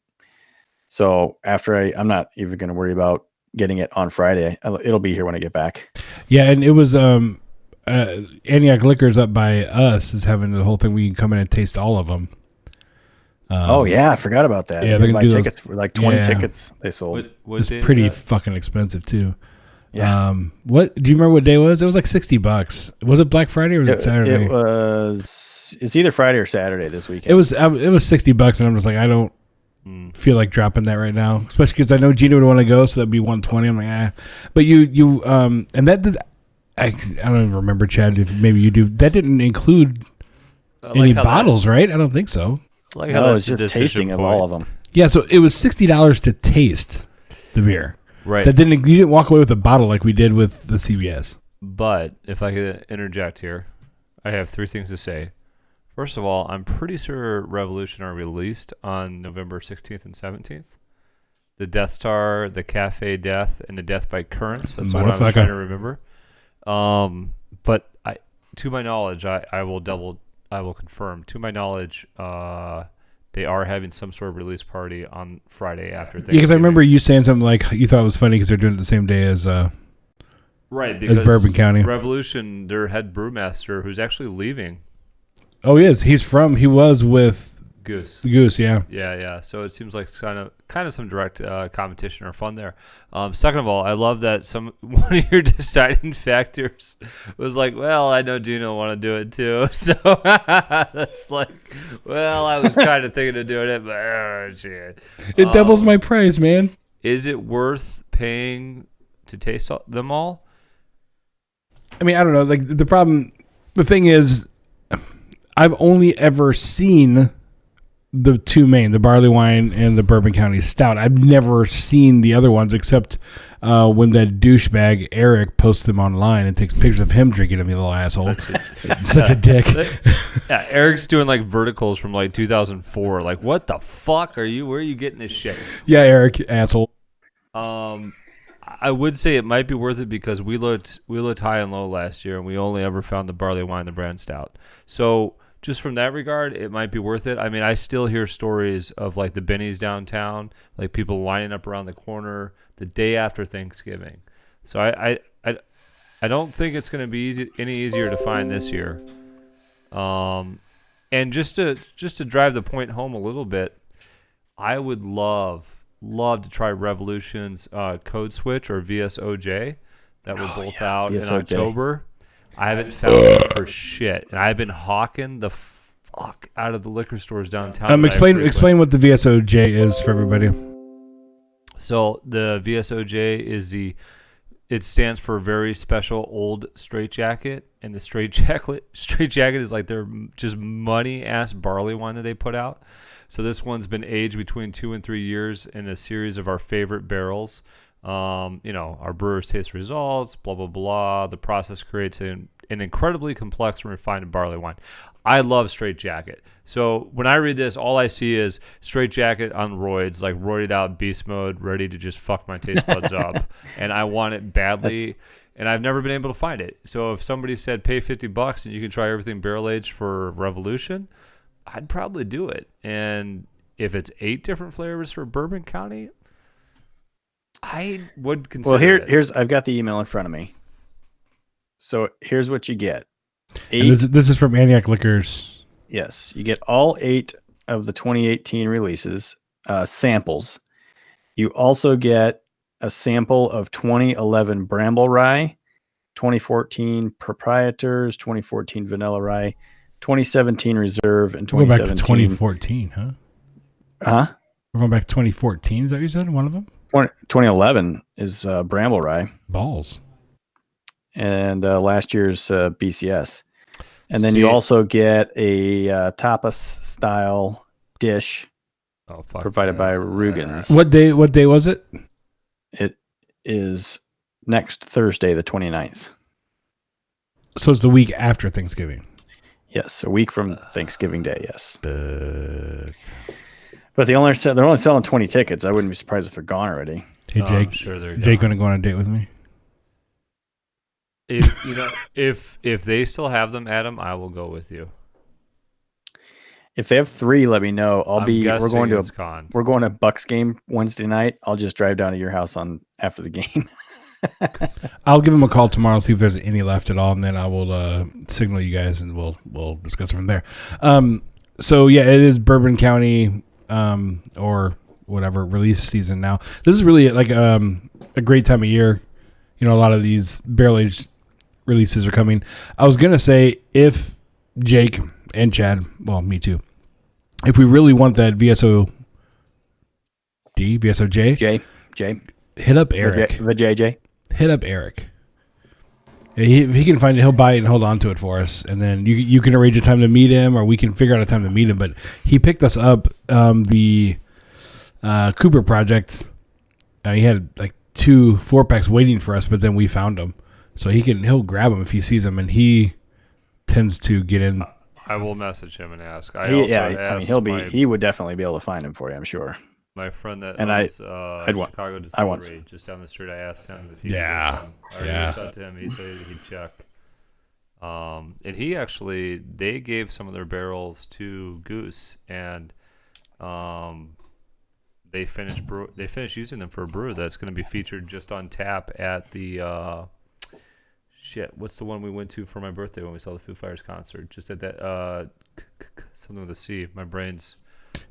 [SPEAKER 5] So I'm not even going to worry about getting it on Friday. It'll be here when I get back.
[SPEAKER 6] Yeah, and it was Antioch Liquors up by us is having the whole thing. We can come in and taste all of them.
[SPEAKER 5] Oh yeah, I forgot about that.
[SPEAKER 6] Yeah, they're gonna do those-
[SPEAKER 5] tickets for like 20
[SPEAKER 6] yeah.
[SPEAKER 5] tickets they sold.
[SPEAKER 7] What
[SPEAKER 6] It's
[SPEAKER 7] day is
[SPEAKER 6] pretty
[SPEAKER 7] that?
[SPEAKER 6] fucking expensive too.
[SPEAKER 5] Yeah.
[SPEAKER 6] What do you remember what day it was? It was like $60. Was it Black Friday or was it Saturday?
[SPEAKER 5] It's either Friday or Saturday this weekend.
[SPEAKER 6] It was $60, and I'm just like, I don't feel like dropping that right now, especially because I know Gina would want to go, so that'd be $120. I'm like, but you and that I don't even remember, Chad. If maybe you do, that didn't include any bottles, right? I don't think so.
[SPEAKER 7] Like how
[SPEAKER 5] No,
[SPEAKER 7] that's
[SPEAKER 5] it's
[SPEAKER 7] a
[SPEAKER 5] just
[SPEAKER 7] decision
[SPEAKER 5] tasting of
[SPEAKER 7] point.
[SPEAKER 5] all of them.
[SPEAKER 6] Yeah, so it was $60 to taste the beer.
[SPEAKER 7] Right.
[SPEAKER 6] You didn't walk away with a bottle like we did with the CBS.
[SPEAKER 7] But if I could interject here, I have 3 things to say. First of all, I'm pretty sure Revolution are released on November 16th and 17th. The Death Star, the Cafe Death, and the Death by Currents. That's what I was
[SPEAKER 6] Motherfucker.
[SPEAKER 7] trying to remember. But to my knowledge, I will confirm. To my knowledge, they are having some sort of release party on Friday after Thanksgiving.
[SPEAKER 6] Because I remember you saying something like you thought it was funny because they're doing it the same day as
[SPEAKER 7] right, because
[SPEAKER 6] Bourbon County.
[SPEAKER 7] Revolution, their head brewmaster, who's actually leaving.
[SPEAKER 6] Oh, he is. He was with
[SPEAKER 7] Goose.
[SPEAKER 6] Goose, yeah.
[SPEAKER 7] Yeah. So it seems like kind of some direct competition or fun there. Second of all, I love that one of your deciding factors was like, well, I know Gino want to do it too. So that's like, well, I was kind of thinking of doing it, but shit.
[SPEAKER 6] It doubles my price, man.
[SPEAKER 7] Is it worth paying to taste them all?
[SPEAKER 6] I mean, I don't know. Like the thing is, I've only ever seen the two main, the barley wine and the Bourbon County Stout. I've never seen the other ones except when that douchebag Eric posts them online and takes pictures of him drinking them, you little asshole. Such a dick.
[SPEAKER 7] Yeah, Eric's doing like verticals from like 2004. Like, what the fuck are you? Where are you getting this shit?
[SPEAKER 6] Yeah, Eric, asshole.
[SPEAKER 7] I would say it might be worth it because we looked high and low last year, and we only ever found the barley wine, the brand stout. So just from that regard, it might be worth it. I mean, I still hear stories of like the Benny's downtown, like people lining up around the corner the day after Thanksgiving. So I don't think it's going to be any easier to find this year. And just to drive the point home a little bit, I would love to try Revolution's Code Switch or VSOJ that were both out in October. I haven't found it for shit, and I've been hawking the fuck out of the liquor stores downtown.
[SPEAKER 6] Explain what the VSOJ is for everybody.
[SPEAKER 7] So the VSOJ it stands for very special old straight jacket, and the straight jacket is like their just money ass barley wine that they put out. So this one's been aged between 2 and 3 years in a series of our favorite barrels. Our brewer's taste results, blah, blah, blah. The process creates an incredibly complex and refined barley wine. I love straight jacket. So when I read this, all I see is straight jacket on roids, like roided out beast mode, ready to just fuck my taste buds up. And I want it badly. And I've never been able to find it. So if somebody said pay $50 and you can try everything barrel aged for Revolution, I'd probably do it. And if it's 8 different flavors for Bourbon County, I would consider it.
[SPEAKER 5] Here's I've got the email in front of me. So here's what you get.
[SPEAKER 6] This is from Antioch Liquors.
[SPEAKER 5] Yes, you get all 8 of the 2018 releases, samples. You also get a sample of 2011 Bramble Rye, 2014 Proprietors, 2014 Vanilla Rye, 2017 Reserve, and 2017.
[SPEAKER 6] We're going back to 2014, huh?
[SPEAKER 5] Huh?
[SPEAKER 6] We're going back to 2014. Is that what you said? One of them?
[SPEAKER 5] 2011 is Bramble Rye.
[SPEAKER 6] Balls.
[SPEAKER 5] And last year's BCS. And then you also get a tapas style dish provided by Rugen's.
[SPEAKER 6] What day was it?
[SPEAKER 5] It is next Thursday, the 29th.
[SPEAKER 6] So it's the week after Thanksgiving.
[SPEAKER 5] Yes, a week from Thanksgiving Day, yes. But they're only selling 20 tickets. I wouldn't be surprised if they're gone already.
[SPEAKER 6] Hey, Jake. Jake going to go on a date with me?
[SPEAKER 7] If they still have them, Adam, I will go with you.
[SPEAKER 5] If they have 3, let me know. We're going to Bucks game Wednesday night. I'll just drive down to your house after the game.
[SPEAKER 6] I'll give him a call tomorrow and see if there's any left at all, and then I will signal you guys and we'll discuss it from there. So yeah, it is Bourbon County or whatever release season now. This is really like a great time of year. A lot of these barrel aged releases are coming. I was gonna say if Jake and Chad, well, me too, if we really want that VSOJ,
[SPEAKER 5] J,
[SPEAKER 6] hit up Eric.
[SPEAKER 5] The JJ.
[SPEAKER 6] Hit up Eric. If he can find it, he'll buy it and hold on to it for us. And then you can arrange a time to meet him, or we can figure out a time to meet him. But he picked us up the Cooper project. He had like 2 4-packs waiting for us, but then we found them. So he'll grab them if he sees them, and he tends to get in.
[SPEAKER 7] I will message him and ask.
[SPEAKER 5] He would definitely be able to find him for you, I'm sure.
[SPEAKER 7] My friend that
[SPEAKER 5] owns
[SPEAKER 7] Chicago Distillery just down the street, I asked him if he could get some. I reached out to him. He said he'd check. And they gave some of their barrels to Goose, and they finished using them for a brew that's going to be featured just on tap at the what's the one we went to for my birthday when we saw the Foo Fighters concert? Just at that something with a C. My brain's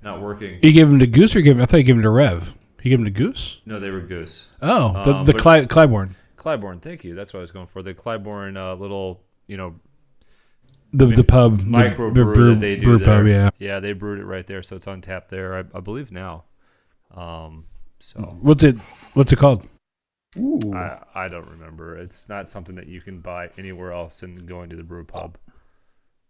[SPEAKER 7] not working.
[SPEAKER 6] You gave him to Goose, or I thought you gave him to Rev. You gave him to Goose?
[SPEAKER 7] No, they were Goose.
[SPEAKER 6] Oh, the Clybourne.
[SPEAKER 7] Clybourne, thank you. That's what I was going for. The Clybourne little,
[SPEAKER 6] the pub
[SPEAKER 7] micro brew that they do there.
[SPEAKER 6] Pub, yeah.
[SPEAKER 7] Yeah, they brewed it right there, so it's on tap there. I believe now. So
[SPEAKER 6] what's it called?
[SPEAKER 7] I don't remember. It's not something that you can buy anywhere else than going to the brew pub.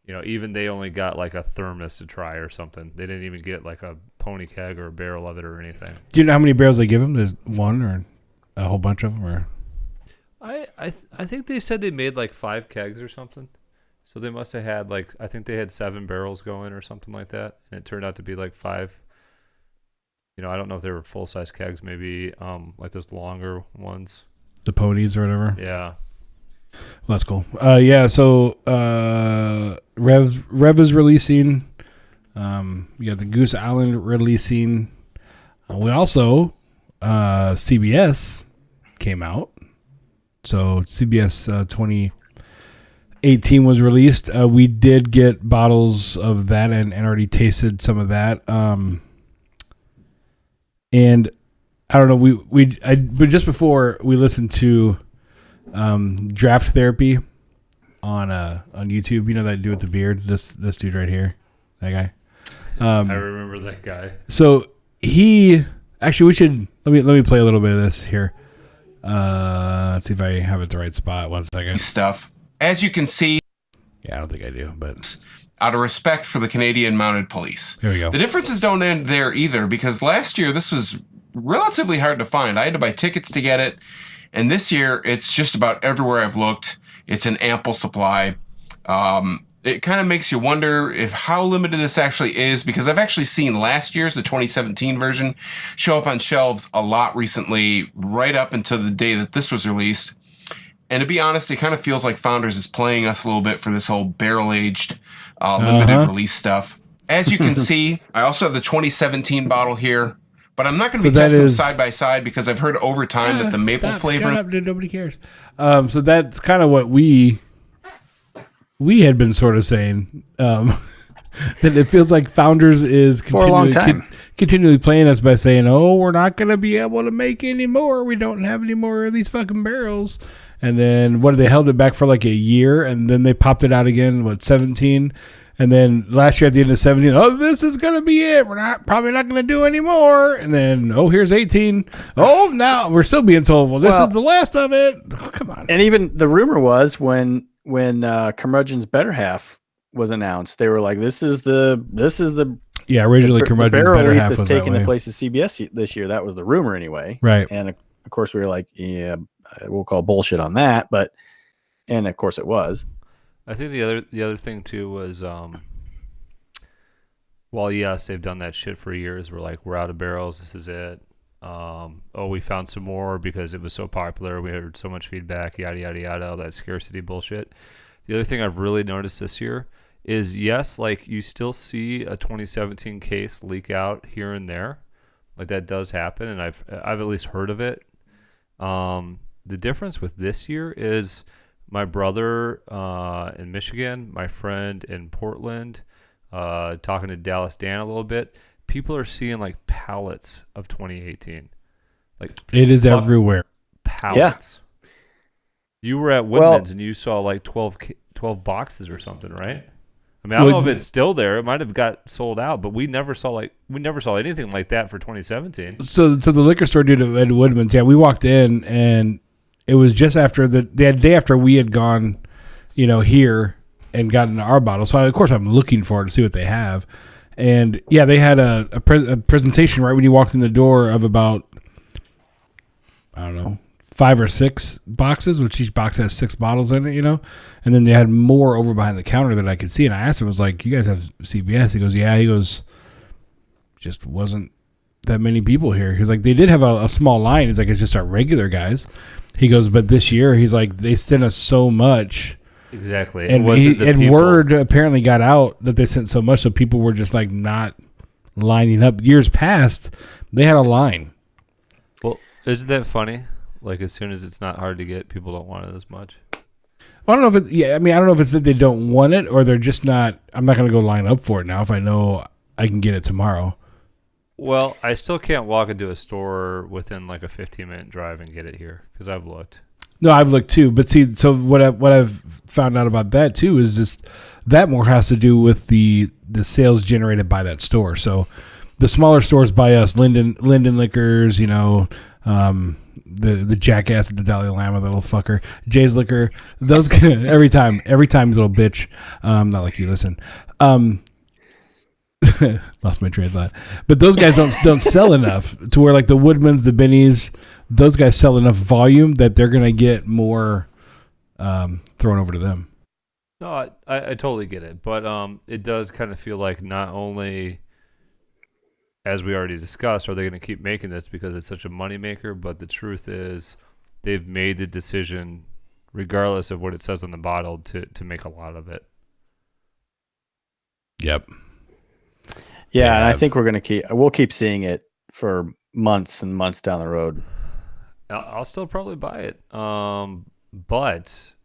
[SPEAKER 7] even they only got like a thermos to try or something. They didn't even get like a pony keg or a barrel of it or anything.
[SPEAKER 6] Do you know how many barrels they give them? There's one or a whole bunch of them, or
[SPEAKER 7] I think they said they made like 5 kegs or something. So they must have had I think they had 7 barrels going or something like that, and it turned out to be like 5. I don't know if they were full size kegs, maybe like those longer ones.
[SPEAKER 6] the ponies or whatever.
[SPEAKER 7] Yeah.
[SPEAKER 6] Well, that's cool. Yeah. So Rev is releasing. You got the Goose Island releasing. We also CBS came out. So CBS 2018 was released. We did get bottles of that and already tasted some of that. And I don't know. But just before we listened to Draft Therapy on YouTube. You know that dude with the beard. This dude right here, that guy.
[SPEAKER 7] I remember that guy.
[SPEAKER 6] So he actually, we should let me play a little bit of this here. Let's see if I have it the right spot. 1 second.
[SPEAKER 8] Stuff. As you can see,
[SPEAKER 6] Yeah, I don't think I do, but
[SPEAKER 8] out of respect for the Canadian Mounted Police.
[SPEAKER 6] Here we go.
[SPEAKER 8] The differences don't end there either, because last year this was relatively hard to find. I had to buy tickets to get it, and this year it's just about everywhere I've looked. It's an ample supply. It kind of makes you wonder how limited this actually is, because I've actually seen last year's, the 2017 version, show up on shelves a lot recently, right up until the day that this was released. And to be honest, it kind of feels like Founders is playing us a little bit for this whole barrel-aged limited release stuff. As you can see, I also have the 2017 bottle here, but I'm not going to be testing them side by side because I've heard over time that the maple flavor...
[SPEAKER 6] Shut up, dude. Nobody cares. So that's kind of what we had been sort of saying, that it feels like Founders is
[SPEAKER 5] For a long time.
[SPEAKER 6] continually playing us by saying, oh, we're not going to be able to make any more. We don't have any more of these fucking barrels. And then they held it back for like a year, and then they popped it out again, 17? And then last year at the end of 17, oh, this is going to be it. We're probably not going to do any more. And then, here's 18. Oh, now we're still being told, well, this is the last of it. Oh, come on.
[SPEAKER 5] And even the rumor was when Curmudgeon's Better Half was announced, they were like, this is the
[SPEAKER 6] originally Curmudgeon's
[SPEAKER 5] barrel
[SPEAKER 6] Better
[SPEAKER 5] release
[SPEAKER 6] Half
[SPEAKER 5] that's
[SPEAKER 6] was that
[SPEAKER 5] taking the
[SPEAKER 6] way.
[SPEAKER 5] place of CBS this year. That was the rumor anyway.
[SPEAKER 6] Right.
[SPEAKER 5] And of course we were like, yeah, we'll call bullshit on that. And of course it was. I
[SPEAKER 7] think the other thing too was, well, yes, they've done that shit for years. We're like, we're out of barrels. This is it. We found some more because it was so popular. We heard so much feedback, yada, yada, yada, all that scarcity bullshit. The other thing I've really noticed this year is, yes, like you still see a 2017 case leak out here and there. Like that does happen, and I've at least heard of it. The difference with this year is my brother in Michigan, my friend in Portland, talking to Dallas Dan a little bit. People are seeing like pallets of 2018. Like
[SPEAKER 6] it is everywhere.
[SPEAKER 7] Pallets. Yeah. You were at Woodman's and you saw like 12 boxes or something, right? I mean, I don't know if it's still there. It might have got sold out, but we never saw anything like that for 2017.
[SPEAKER 6] So the liquor store dude at Woodman's, yeah, we walked in and it was just after the day after we had gone, here and gotten our bottle. So of course I'm looking for it to see what they have. And yeah, they had a presentation right when you walked in the door of about, I don't know, 5 or 6 boxes, which each box has 6 bottles in it, and then they had more over behind the counter that I could see. And I asked him, I was like, you guys have CBS? He goes, yeah. He goes, just wasn't that many people here. He's like, they did have a small line. He's like, it's just our regular guys. He goes, but this year, he's like, they sent us so much.
[SPEAKER 7] Exactly.
[SPEAKER 6] And word apparently got out that they sent so much, so people were just like not lining up. Years past, they had a line.
[SPEAKER 7] Well, isn't that funny? Like as soon as it's not hard to get, people don't want it as much.
[SPEAKER 6] Well, I don't know if I don't know if it's that they don't want it or they're just not. I'm not going to go line up for it now if I know I can get it tomorrow.
[SPEAKER 7] Well, I still can't walk into a store within like a 15-minute drive and get it here because I've looked.
[SPEAKER 6] No, I've looked too. But see, so what I've found out about that too is just that more has to do with the sales generated by that store. So the smaller stores by us, Linden Liquors, the jackass at the Dalai Lama, the little fucker, Jay's Liquor. Those every time, little bitch. Not like you listen. Lost my train of thought. But those guys don't sell enough to where like the Woodmans, the Bennies, those guys sell enough volume that they're gonna get more thrown over to them.
[SPEAKER 7] No, I totally get it, but it does kind of feel like not only, as we already discussed, are they going to keep making this because it's such a moneymaker, but the truth is they've made the decision, regardless of what it says on the bottle, to make a lot of it.
[SPEAKER 6] Yep.
[SPEAKER 5] Yeah, and I think we'll keep seeing it for months and months down the road.
[SPEAKER 7] I'll still probably buy it, but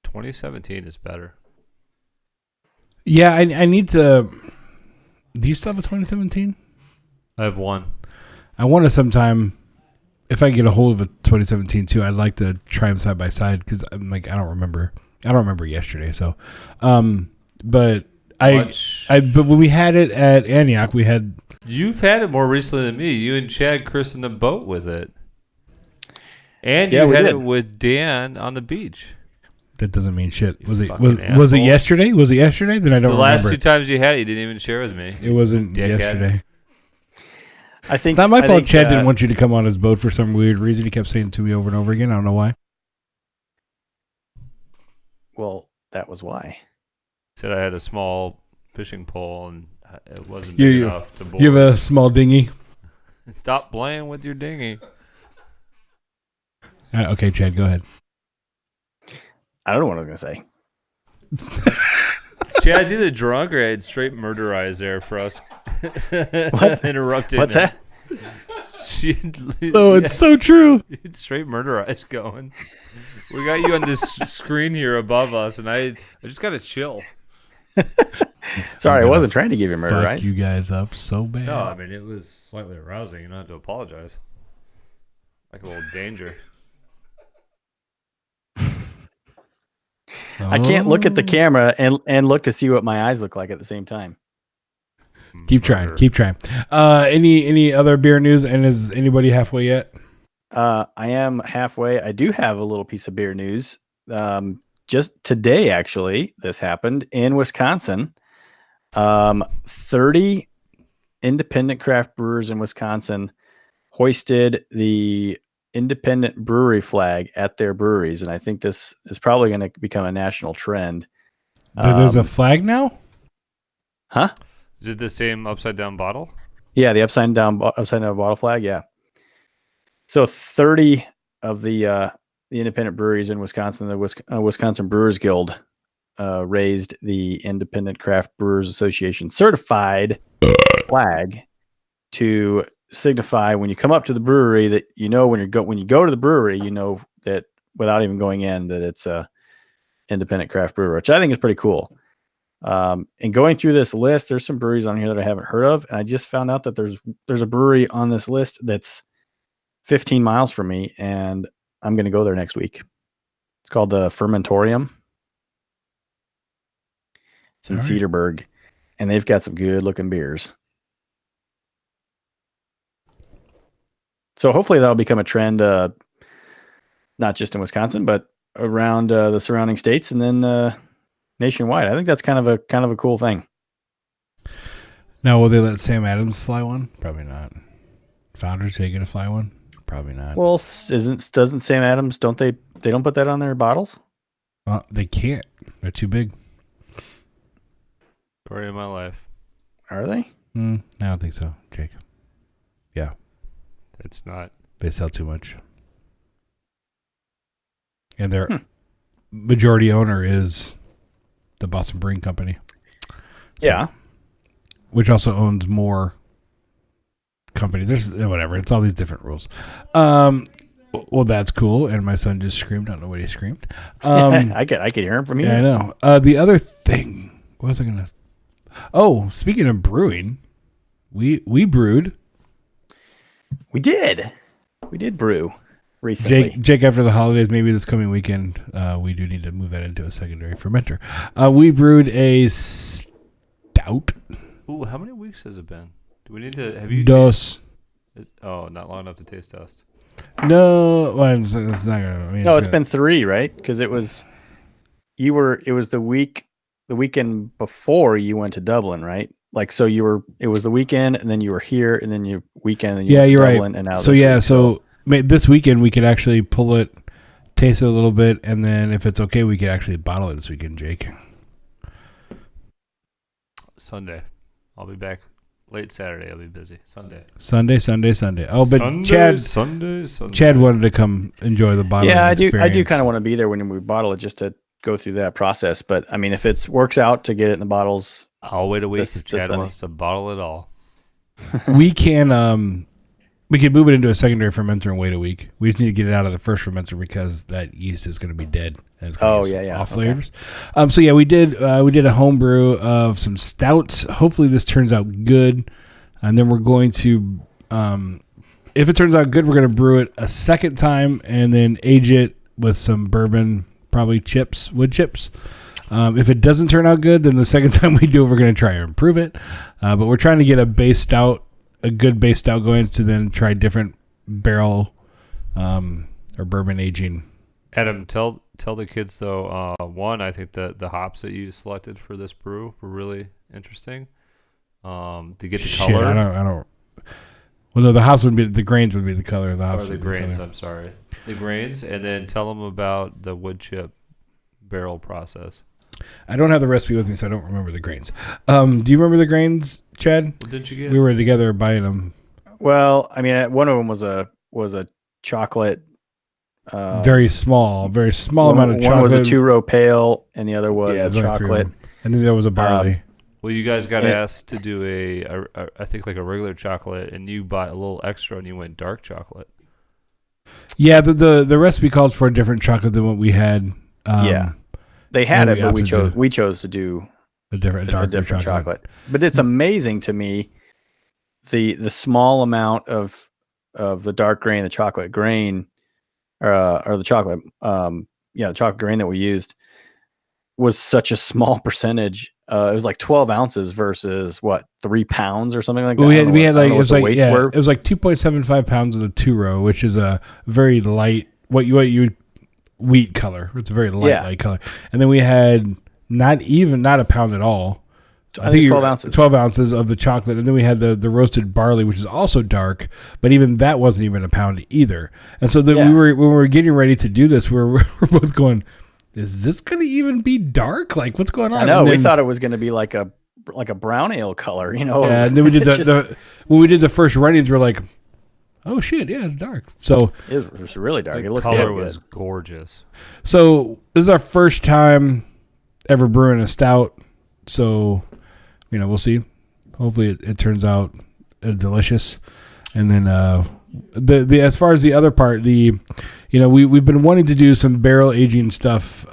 [SPEAKER 7] 2017 is better.
[SPEAKER 6] Yeah, I need to. Do you still have a 2017?
[SPEAKER 7] I have one.
[SPEAKER 6] I want to sometime, if I get a hold of a 2017 too, I'd like to try them side by side because I'm like I don't remember yesterday. So, but but when we had it at Antioch, we had.
[SPEAKER 7] You've had it more recently than me. You and Chad Chris in the boat with it, and you had it with Dan on the beach.
[SPEAKER 6] That doesn't mean shit. Was it yesterday? Was it yesterday? Then I don't remember.
[SPEAKER 7] The last two times you had it, you didn't even share with me.
[SPEAKER 6] It wasn't yesterday.
[SPEAKER 5] I think
[SPEAKER 6] it's not my fault. Chad didn't want you to come on his boat for some weird reason. He kept saying it to me over and over again. I don't know why.
[SPEAKER 5] Well, that was why.
[SPEAKER 7] Said I had a small fishing pole and it wasn't big enough to board.
[SPEAKER 6] You have a small dinghy.
[SPEAKER 7] Stop playing with your dinghy.
[SPEAKER 6] Okay, Chad, go ahead.
[SPEAKER 5] I don't know what I was going to say.
[SPEAKER 7] Chad's either drunk or had straight murder eyes there for us.
[SPEAKER 5] What?
[SPEAKER 7] Interrupted.
[SPEAKER 5] What's that?
[SPEAKER 6] It's so true.
[SPEAKER 7] It's straight murder eyes going. We got you on this screen here above us, and I just got to chill.
[SPEAKER 5] Sorry, I wasn't trying to give you murder eyes.
[SPEAKER 6] Fuck you guys up so bad.
[SPEAKER 7] No, I mean, it was slightly arousing. You don't have to apologize. Like a little danger.
[SPEAKER 5] I can't look at the camera and look to see what my eyes look like at the same time.
[SPEAKER 6] Keep trying. Any other beer news? And is anybody halfway yet?
[SPEAKER 5] I am halfway. I do have a little piece of beer news. Just today, actually, this happened in Wisconsin. 30 independent craft brewers in Wisconsin hoisted the independent brewery flag at their breweries, and I think this is probably going to become a national trend.
[SPEAKER 6] There's a flag now?
[SPEAKER 5] Huh?
[SPEAKER 7] Is it the same upside down bottle?
[SPEAKER 5] Yeah, the upside down bottle flag. Yeah. So 30 of the independent breweries in Wisconsin, the Wisconsin Brewers Guild, raised the Independent Craft Brewers Association certified flag to signify when you come up to the brewery that when you go to the brewery, that without even going in that it's a independent craft brewer, which I think is pretty cool. And going through this list, there's some breweries on here that I haven't heard of, and I just found out that there's a brewery on this list that's 15 miles from me, and I'm going to go there next week. It's called the Fermentorium. It's in Cedarburg, and they've got some good looking beers. So hopefully that'll become a trend, not just in Wisconsin, but around the surrounding states, and then nationwide. I think that's kind of a cool thing.
[SPEAKER 6] Now, will they let Sam Adams fly one? Probably not. Founders, they get to fly one? Probably not.
[SPEAKER 5] Well, doesn't Sam Adams? Don't they don't put that on their bottles?
[SPEAKER 6] They can't. They're too big.
[SPEAKER 7] Story of my life.
[SPEAKER 5] Are they?
[SPEAKER 6] I don't think so, Jake. Yeah.
[SPEAKER 7] It's not.
[SPEAKER 6] They sell too much. And their majority owner is the Boston Brewing Company. So,
[SPEAKER 5] yeah.
[SPEAKER 6] Which also owns more companies. There's whatever. It's all these different rules. Well, that's cool. And my son just screamed. I don't know what he screamed.
[SPEAKER 5] I could hear him from here.
[SPEAKER 6] Yeah, I know. The other thing, what was I going to... Oh, speaking of brewing, we brewed.
[SPEAKER 5] We did brew recently.
[SPEAKER 6] Jake, after the holidays, maybe this coming weekend, we do need to move that into a secondary fermenter. We brewed a stout.
[SPEAKER 7] Ooh, how many weeks has it been? Do we need to have you?
[SPEAKER 6] Dos.
[SPEAKER 7] Not long enough to taste test.
[SPEAKER 6] No, well, it's not gonna. I mean,
[SPEAKER 5] No, it's been 3, right? Because it was It was the weekend before you went to Dublin, right? Like, so it was the weekend, and then you were here, and then you weekend, and you went to
[SPEAKER 6] you're
[SPEAKER 5] Dublin,
[SPEAKER 6] right.
[SPEAKER 5] and now
[SPEAKER 6] So this weekend we could actually pull it, taste it a little bit, and then if it's okay, we could actually bottle it this weekend, Jake.
[SPEAKER 7] Sunday. I'll be back. Late Saturday, I'll be busy. Sunday.
[SPEAKER 6] Sunday. Oh, but
[SPEAKER 7] Sunday.
[SPEAKER 6] Chad wanted to come enjoy the bottling experience.
[SPEAKER 5] I do kind of want to be there when we bottle it, just to go through that process. But I mean, if it works out to get it in the bottles,
[SPEAKER 7] I'll wait a week
[SPEAKER 5] this
[SPEAKER 7] if Chad
[SPEAKER 5] Sunday.
[SPEAKER 7] wants to bottle it all.
[SPEAKER 6] We can move it into a secondary fermenter and wait a week. We just need to get it out of the first fermenter because that yeast is going to be dead. And it's gonna get off flavors. We did a home brew of some stouts. Hopefully this turns out good, and then we're going to, if it turns out good, we're going to brew it a second time and then age it with some bourbon, probably wood chips. If it doesn't turn out good, then the second time we do it, we're going to try and improve it. But we're trying to get a good base stout going to then try different barrel or bourbon aging.
[SPEAKER 7] Adam, tell the kids though. One, I think the hops that you selected for this brew were really interesting. To get the color.
[SPEAKER 6] I don't. Well, no, the hops would be the grains would be the color of the hops.
[SPEAKER 7] Or the grains. I'm sorry, the grains, and then tell them about the wood chip barrel process.
[SPEAKER 6] I don't have the recipe with me, so I don't remember the grains. Do you remember the grains, Chad?
[SPEAKER 7] What did you get?
[SPEAKER 6] We were together buying them.
[SPEAKER 5] Well, I mean, one of them was a chocolate.
[SPEAKER 6] Very small amount of chocolate.
[SPEAKER 5] One was a 2-row pale, and the other was a chocolate.
[SPEAKER 6] And then there was a barley.
[SPEAKER 7] Well, you guys got asked to do I think like a regular chocolate, and you bought a little extra, and you went dark chocolate.
[SPEAKER 6] Yeah, the recipe called for a different chocolate than what we had.
[SPEAKER 5] They had it, but we chose to do
[SPEAKER 6] a different
[SPEAKER 5] chocolate. But it's amazing to me the small amount of the dark grain, the chocolate grain, or the chocolate the chocolate grain that we used was such a small percentage. It was like 12 ounces versus 3 pounds or something like that.
[SPEAKER 6] It was like 2.75 pounds of the 2-row, which is a very light wheat color. It's a very light color. And then we had not a pound at all.
[SPEAKER 5] I think 12 ounces.
[SPEAKER 6] 12 ounces of the chocolate. And then we had the roasted barley, which is also dark, but even that wasn't even a pound either. And so when we were getting ready to do this, we were both going, is this going to even be dark? Like, what's going on?
[SPEAKER 5] I know. We thought it was going to be like a brown ale color, you know?
[SPEAKER 6] Yeah, and then we did when we did the first runnings, we're like, oh shit, yeah, it's dark. So
[SPEAKER 5] it was really dark.
[SPEAKER 7] The color was gorgeous.
[SPEAKER 6] So this is our first time ever brewing a stout. So, we'll see. Hopefully it turns out delicious. And then the as far as the other part, we've been wanting to do some barrel aging stuff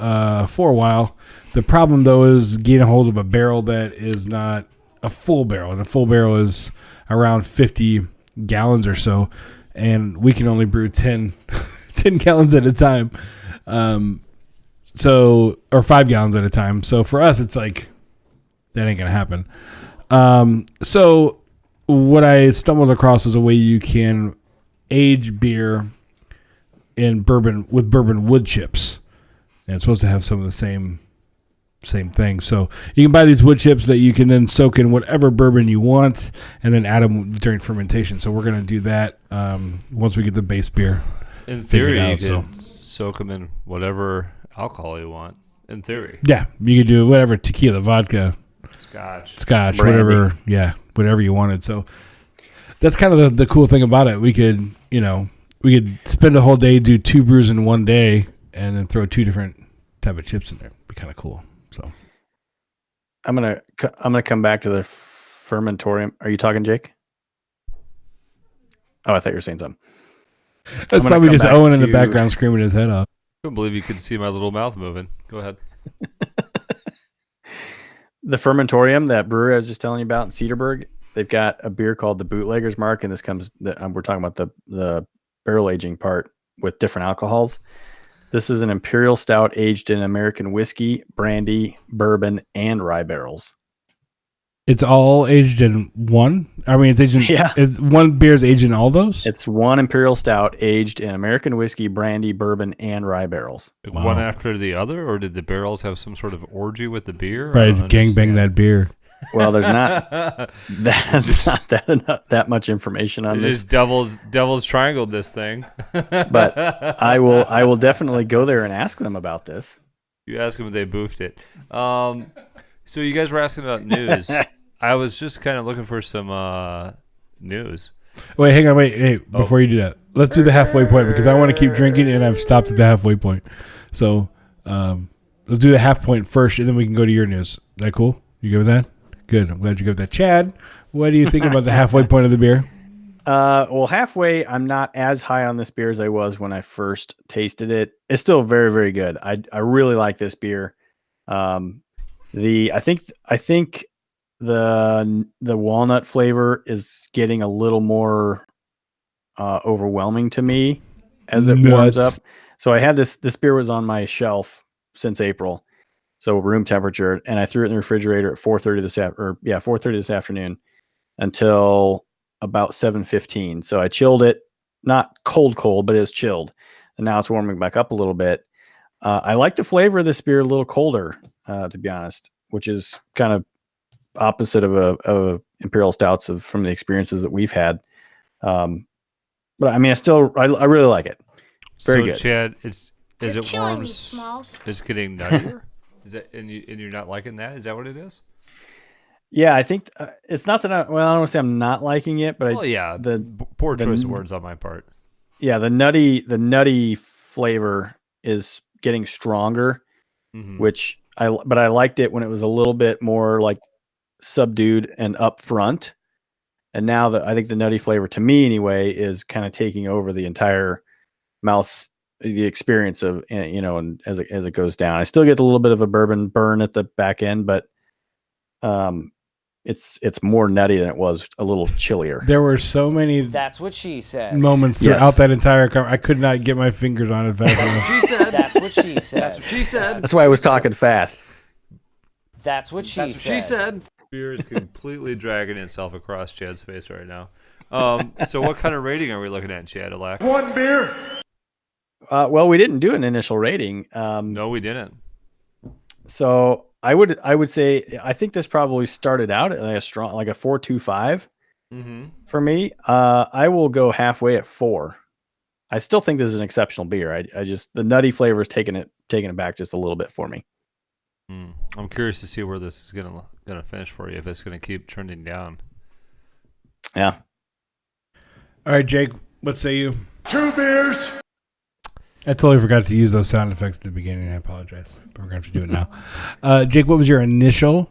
[SPEAKER 6] for a while. The problem though is getting a hold of a barrel that is not a full barrel, and a full barrel is around 50 gallons or so, and we can only brew 10 gallons at a time, or 5 gallons at a time. So for us, it's like that ain't gonna happen. So what I stumbled across was a way you can age beer in bourbon with bourbon wood chips, and it's supposed to have some of the same thing. So you can buy these wood chips that you can then soak in whatever bourbon you want and then add them during fermentation. So we're going to do that once we get the base beer.
[SPEAKER 7] In theory, you can soak them in whatever alcohol you want. In theory.
[SPEAKER 6] Yeah, you could do whatever, tequila, vodka, scotch,
[SPEAKER 5] brandy.
[SPEAKER 6] whatever you wanted. So that's kind of the cool thing about it. We could, we could spend a whole day, do 2 brews in one day, and then throw 2 different type of chips in there. It'd be kind of cool. So
[SPEAKER 5] I'm gonna come back to the fermentorium. Are you talking, Jake? Oh, I thought you were saying something.
[SPEAKER 6] That's probably just Owen in the background screaming his head off.
[SPEAKER 7] I couldn't believe you could see my little mouth moving. Go ahead.
[SPEAKER 5] The fermentorium, that brewery I was just telling you about in Cedarburg, they've got a beer called the Bootlegger's Mark, and we're talking about the barrel aging part with different alcohols. This is an imperial stout aged in American whiskey, brandy, bourbon, and rye barrels.
[SPEAKER 6] It's all aged in one. I mean, it's aged in,
[SPEAKER 5] Yeah.
[SPEAKER 6] It's one beer is aged in all those.
[SPEAKER 5] It's one Imperial Stout aged in American whiskey, brandy, bourbon, and rye barrels.
[SPEAKER 6] Wow.
[SPEAKER 7] One after the other, or did the barrels have some sort of orgy with the beer?
[SPEAKER 6] Right, it's gangbang that beer.
[SPEAKER 5] Well, there's not that much information on this,
[SPEAKER 7] Just devil's triangled this thing.
[SPEAKER 5] but I will definitely go there and ask them about this.
[SPEAKER 7] You ask them if they boofed it. So you guys were asking about news. I was just kind of looking for some news.
[SPEAKER 6] Wait, hang on, hey, before you do that, let's do the halfway point because I want to keep drinking and I've stopped at the halfway point. So let's do the half point first and then we can go to your news. Is that cool? You good with that? Good. I'm glad you go with that. Chad, what do you think about the halfway point of the beer?
[SPEAKER 5] Well, halfway, I'm not as high on this beer as I was when I first tasted it. It's still very, very good. I really like this beer. I think the walnut flavor is getting a little more overwhelming to me as it warms up. So I had this beer was on my shelf since April, so room temperature, and I threw it in the refrigerator at 4:30 this afternoon until about 7:15. So I chilled it, not cold, but it was chilled, and now it's warming back up a little bit. I like the flavor of this beer a little colder, to be honest, which is kind of opposite of Imperial Stouts from the experiences that we've had. But I mean, I really like it. Very good.
[SPEAKER 7] Chad, as
[SPEAKER 2] You're
[SPEAKER 7] it
[SPEAKER 2] killing me,
[SPEAKER 7] warms,
[SPEAKER 2] Smalls.
[SPEAKER 7] it's getting nuttier. Is that and you're not liking that? Is that what it is?
[SPEAKER 5] Yeah, I think it's not that I don't want to say I'm not liking it, but
[SPEAKER 7] Poor choice of words on my part.
[SPEAKER 5] Yeah, the nutty flavor is getting stronger, which I liked it when it was a little bit more like subdued and upfront. And now I think the nutty flavor, to me anyway, is kind of taking over the entire mouth, the experience of, and as it goes down. I still get a little bit of a bourbon burn at the back end, but it's more nutty than it was a little chillier.
[SPEAKER 6] There were so many
[SPEAKER 3] That's what she said.
[SPEAKER 6] moments throughout that entire I could not get my fingers on it fast enough.
[SPEAKER 3] She said. That's what she said. That's what she said.
[SPEAKER 5] That's why I was talking fast.
[SPEAKER 3] That's what she said.
[SPEAKER 7] Beer is completely dragging itself across Chad's face right now. So what kind of rating are we looking at, Chad Alack?
[SPEAKER 1] One beer.
[SPEAKER 5] Well, we didn't do an initial rating.
[SPEAKER 7] No, we didn't.
[SPEAKER 5] So I would say I think this probably started out at a 4.25 for me. I will go halfway at 4. I still think this is an exceptional beer. I just the nutty flavor is taking it back just a little bit for me.
[SPEAKER 7] I'm curious to see where this is gonna finish for you. If it's gonna keep trending down.
[SPEAKER 5] Yeah.
[SPEAKER 6] All right, Jake, what say you?
[SPEAKER 1] 2 beers.
[SPEAKER 6] I totally forgot to use those sound effects at the beginning. I apologize, but we're going to have to do it now. Jake, what was your initial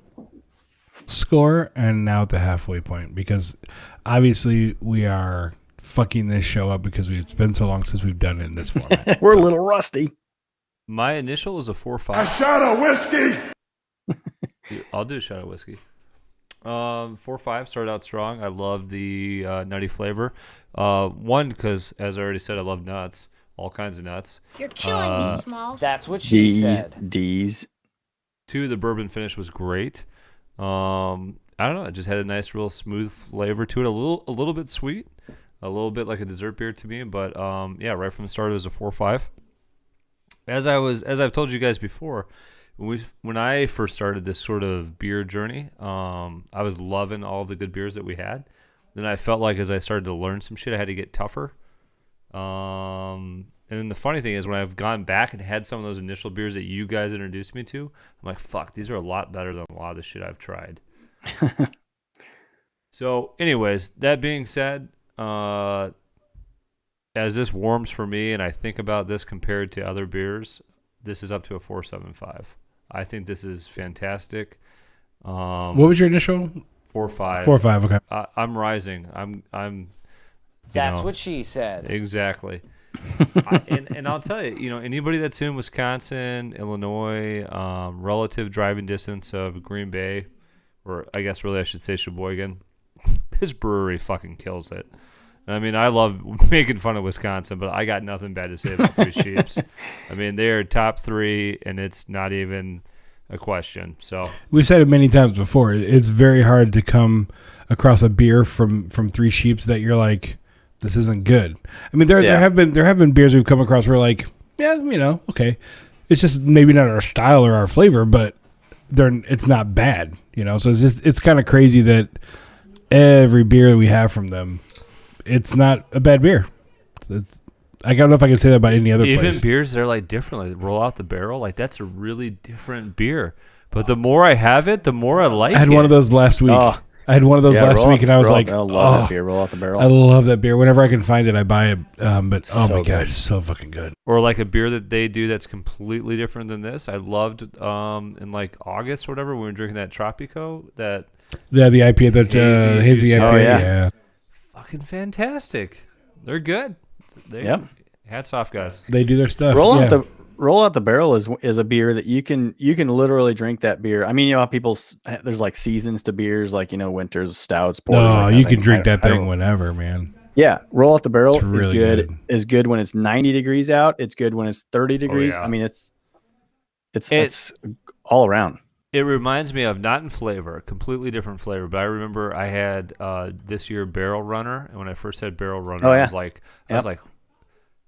[SPEAKER 6] score and now at the halfway point? Because obviously we are fucking this show up because it's been so long since we've done it in this format.
[SPEAKER 5] We're a little rusty.
[SPEAKER 7] My initial is a 4.5.
[SPEAKER 1] A shot of whiskey.
[SPEAKER 7] I'll do a shot of whiskey. 4.5 started out strong. I love the nutty flavor. One, because as I already said, I love nuts. All kinds of nuts.
[SPEAKER 2] You're killing me, Smalls.
[SPEAKER 3] That's what she said.
[SPEAKER 5] D's.
[SPEAKER 7] 2, the bourbon finish was great. I don't know. It just had a nice, real smooth flavor to it. A little bit sweet, a little bit like a dessert beer to me. But yeah, right from the start, it was a 4.5. As I've told you guys before, when I first started this sort of beer journey, I was loving all the good beers that we had. Then I felt like as I started to learn some shit, I had to get tougher. And then the funny thing is when I've gone back and had some of those initial beers that you guys introduced me to, I'm like, fuck, these are a lot better than a lot of the shit I've tried. So anyways, that being said, as this warms for me and I think about this compared to other beers, this is up to a 4.75. I think this is fantastic.
[SPEAKER 6] What was your initial?
[SPEAKER 7] 4.5.
[SPEAKER 6] 4.5, okay.
[SPEAKER 7] I'm rising. I'm
[SPEAKER 3] That's what she said.
[SPEAKER 7] Exactly. And I'll tell you, anybody that's in Wisconsin, Illinois, relative driving distance of Green Bay, or I guess really I should say Sheboygan, this brewery fucking kills it. I mean, I love making fun of Wisconsin, but I got nothing bad to say about Three Sheeps. I mean, they are top 3, and it's not even a question. So
[SPEAKER 6] we've said it many times before. It's very hard to come across a beer from Three Sheeps that you're like, this isn't good. I mean, there have been beers we've come across where we're like, yeah, okay, it's just maybe not our style or our flavor, but it's not bad, So it's kind of crazy that every beer we have from them, it's not a bad beer. I don't know if I can say that about any other place.
[SPEAKER 7] Even beers that are like different, like Roll Out the Barrel, like that's a really different beer. But the more I have it, the more I like it.
[SPEAKER 6] I had one of those last week.
[SPEAKER 5] Oh.
[SPEAKER 6] I had one of those last week, and I was like,
[SPEAKER 5] I love that beer. Roll Out the Barrel.
[SPEAKER 6] I love that beer. Whenever I can find it, I buy it. But oh my god, it's so fucking good.
[SPEAKER 7] Or like a beer that they do that's completely different than this. I loved in like August or whatever when we were drinking that Tropico. The
[SPEAKER 6] IPA, that hazy IPA.
[SPEAKER 5] Oh,
[SPEAKER 6] yeah.
[SPEAKER 7] Fucking fantastic. They're good.
[SPEAKER 5] Yep.
[SPEAKER 7] Hats off, guys.
[SPEAKER 6] They do their stuff.
[SPEAKER 5] Roll Out the Barrel is a beer that you can literally drink that beer. I mean, how there's like seasons to beers, like winters, stouts, porters.
[SPEAKER 6] No, you can drink that thing whenever, man.
[SPEAKER 5] Yeah, Roll Out the Barrel is
[SPEAKER 6] really
[SPEAKER 5] good. Is good when it's 90 degrees out. It's good when it's 30 degrees.
[SPEAKER 7] Yeah.
[SPEAKER 5] I mean, it's all around.
[SPEAKER 7] It reminds me of, not in flavor, completely different flavor, but I remember I had this year Barrel Runner, and when I first had Barrel Runner, I was like,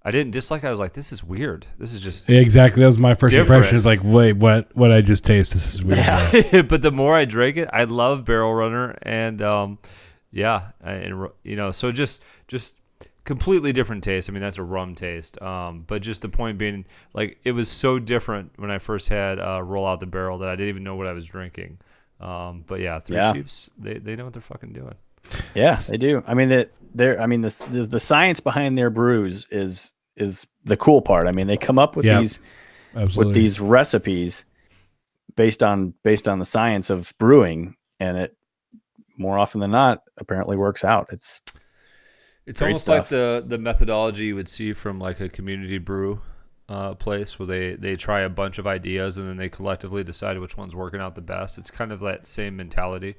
[SPEAKER 7] I didn't dislike it. I was like, this is weird. This is just
[SPEAKER 6] exactly. That was my first
[SPEAKER 7] different.
[SPEAKER 6] impression. Is like, wait, what I just taste? This is weird.
[SPEAKER 7] Yeah. But the more I drank it, I love Barrel Runner, and so just completely different taste. I mean, that's a rum taste. But just the point being, like, it was so different when I first had Roll Out the Barrel that I didn't even know what I was drinking. But yeah, Three Sheeps, they know what they're fucking doing.
[SPEAKER 5] Yeah, they do. I mean, the science behind their brews is the cool part. I mean, they come up with these recipes based on the science of brewing, and it more often than not apparently works out. It's
[SPEAKER 7] almost
[SPEAKER 5] stuff.
[SPEAKER 7] like the methodology you would see from like a community brew place where they try a bunch of ideas and then they collectively decide which one's working out the best. It's kind of that same mentality.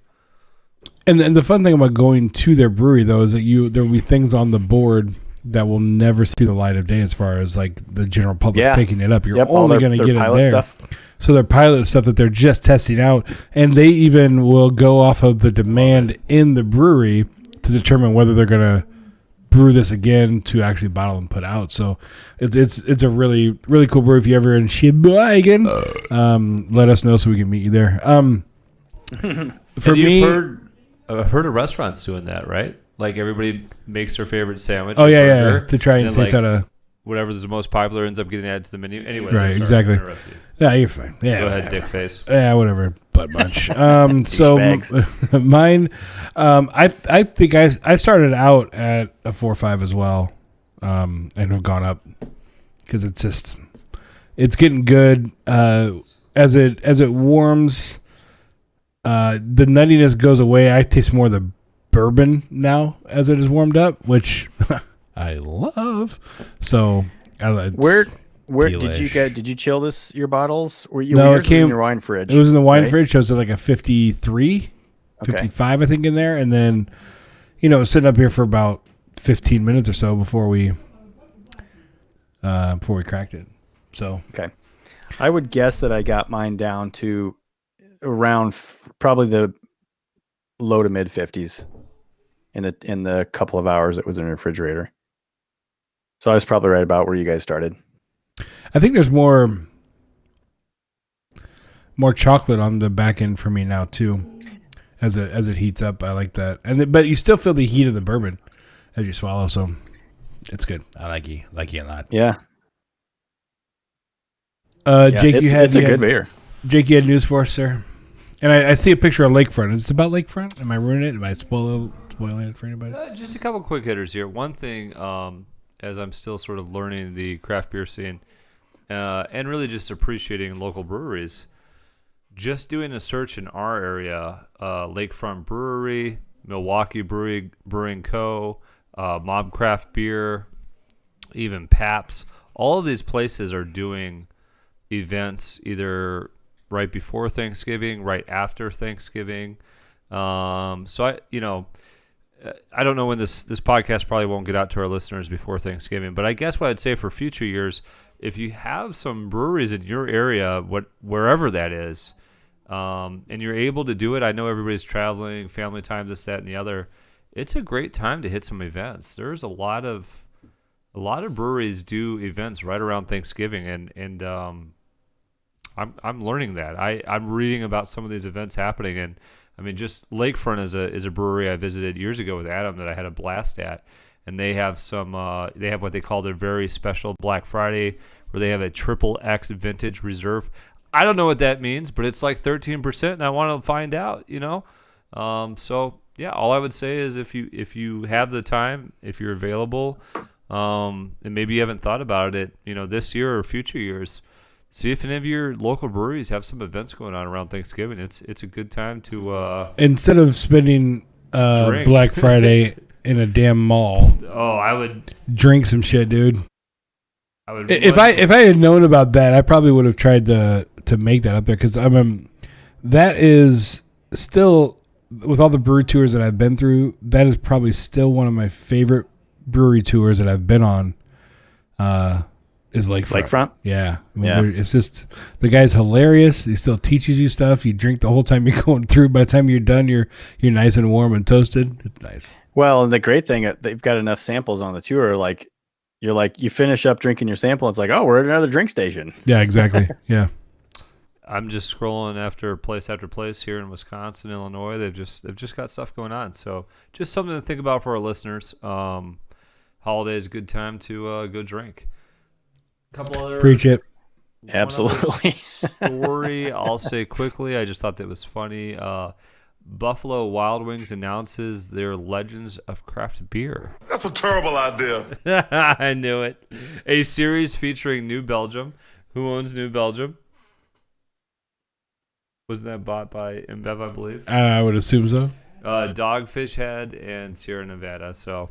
[SPEAKER 6] And the fun thing about going to their brewery, though, is that there will be things on the board that will never see the light of day as far as like the general public picking it up. You're only going to get it there.
[SPEAKER 5] Stuff.
[SPEAKER 6] So their pilot stuff that they're just testing out, and they even will go off of the demand in the brewery to determine whether they're going to brew this again to actually bottle and put out. So it's a really, really cool brew. If you're ever in Sheboygan, let us know so we can meet you there. For me,
[SPEAKER 7] I've heard of restaurants doing that, right? Like everybody makes their favorite sandwich.
[SPEAKER 6] Oh yeah, to try and taste out of
[SPEAKER 7] whatever's the most popular ends up getting added to the menu. Anyways,
[SPEAKER 6] right, exactly. Yeah, you're fine. Yeah,
[SPEAKER 7] go ahead, dick face.
[SPEAKER 6] Yeah, whatever, butt munch. So mine, I think I started out at a 4.5 as well, and have gone up because it's getting good as it warms. The nuttiness goes away. I taste more of the bourbon now as it is warmed up, which I love. So
[SPEAKER 5] where did you chill your bottles?
[SPEAKER 6] It came
[SPEAKER 5] in your wine fridge.
[SPEAKER 6] It was in the wine fridge. So it was like a 53, 55, I think, in there, and then sitting up here for about 15 minutes or so before we cracked it. So
[SPEAKER 5] okay, I would guess that I got mine down to around probably the low to mid 50s in the couple of hours it was in the refrigerator. So I was probably right about where you guys started.
[SPEAKER 6] I think there's more chocolate on the back end for me now too, as it heats up. I like that, but you still feel the heat of the bourbon as you swallow. So it's good. I like you a lot.
[SPEAKER 5] Yeah.
[SPEAKER 6] Jake,
[SPEAKER 5] it's a good beer.
[SPEAKER 6] Jake, you had news for us, sir. And I see a picture of Lakefront. Is it about Lakefront? Am I ruining it? Am I spoiling it for anybody?
[SPEAKER 7] Just a couple quick hitters here. One thing, as I'm still sort of learning the craft beer scene, and really just appreciating local breweries, just doing a search in our area, Lakefront Brewery, Milwaukee Brewing Co., Mob Craft Beer, even Paps, all of these places are doing events either right before Thanksgiving, right after Thanksgiving. So I don't know when this podcast probably won't get out to our listeners before Thanksgiving, but I guess what I'd say for future years if you have some breweries in your area, wherever that is, and you're able to do it, I know everybody's traveling, family time, this, that, and the other. It's a great time to hit some events. There's a lot of breweries do events right around Thanksgiving, and I'm learning that. I'm reading about some of these events happening, and I mean, just Lakefront is a brewery I visited years ago with Adam that I had a blast at, and they have they have what they call their very special Black Friday, where they have a triple X vintage reserve. I don't know what that means, but it's like 13%, and I want to find out. So yeah, all I would say is if you have the time, if you're available, and maybe you haven't thought about it, this year or future years, see if any of your local breweries have some events going on around Thanksgiving. It's a good time to
[SPEAKER 6] instead of spending Black Friday in a damn mall.
[SPEAKER 7] Oh, I would
[SPEAKER 6] drink some shit, dude.
[SPEAKER 7] I would
[SPEAKER 6] if I had known about that, I probably would have tried to make that up there, because that is still, with all the brewery tours that I've been through, that is probably still one of my favorite brewery tours that I've been on. Is Lakefront. Yeah. It's just, the guy's hilarious. He still teaches you stuff. You drink the whole time you're going through. By the time you're done, you're nice and warm and toasted. It's nice.
[SPEAKER 5] Well, and the great thing, they've got enough samples on the tour. You finish up drinking your sample, and it's like, oh, we're at another drink station.
[SPEAKER 6] Yeah, exactly. Yeah.
[SPEAKER 7] I'm just scrolling after place here in Wisconsin, Illinois. They've just got stuff going on. So just something to think about for our listeners. Holidays, good time to go drink. Couple other
[SPEAKER 6] preach it.
[SPEAKER 5] Absolutely.
[SPEAKER 7] Story I'll say quickly. I just thought that was funny. Buffalo Wild Wings announces their Legends of Craft Beer.
[SPEAKER 1] That's a terrible idea.
[SPEAKER 7] I knew it. A series featuring New Belgium. Who owns New Belgium? Wasn't that bought by InBev, I believe?
[SPEAKER 6] I would assume so.
[SPEAKER 7] Dogfish Head and Sierra Nevada. So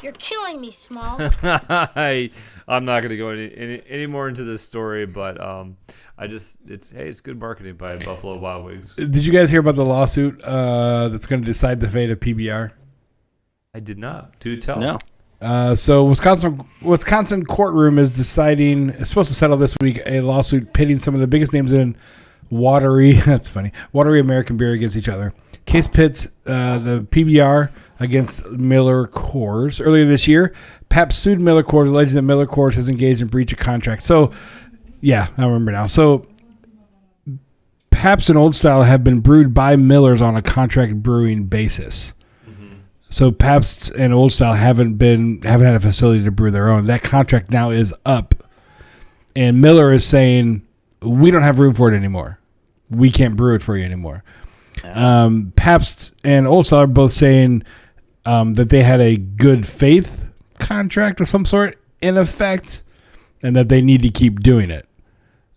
[SPEAKER 9] you're killing me, Smalls.
[SPEAKER 7] I'm not going to go any more into this story, but it's good marketing by Buffalo Wild Wings.
[SPEAKER 6] Did you guys hear about the lawsuit that's going to decide the fate of PBR?
[SPEAKER 7] I did not. Do tell.
[SPEAKER 6] No. So Wisconsin courtroom is supposed to settle this week a lawsuit pitting some of the biggest names in watery American beer against each other. Case pits the PBR against Miller Coors. Earlier this year, Pabst sued Miller Coors, alleging that Miller Coors has engaged in breach of contract. So, yeah, I remember now. So, Pabst and Old Style have been brewed by Millers on a contract brewing basis. Mm-hmm. So, Pabst and Old Style haven't had a facility to brew their own. That contract now is up, and Miller is saying, we don't have room for it anymore. We can't brew it for you anymore. Pabst and Old Style are both saying that they had a good faith contract of some sort in effect, and that they need to keep doing it.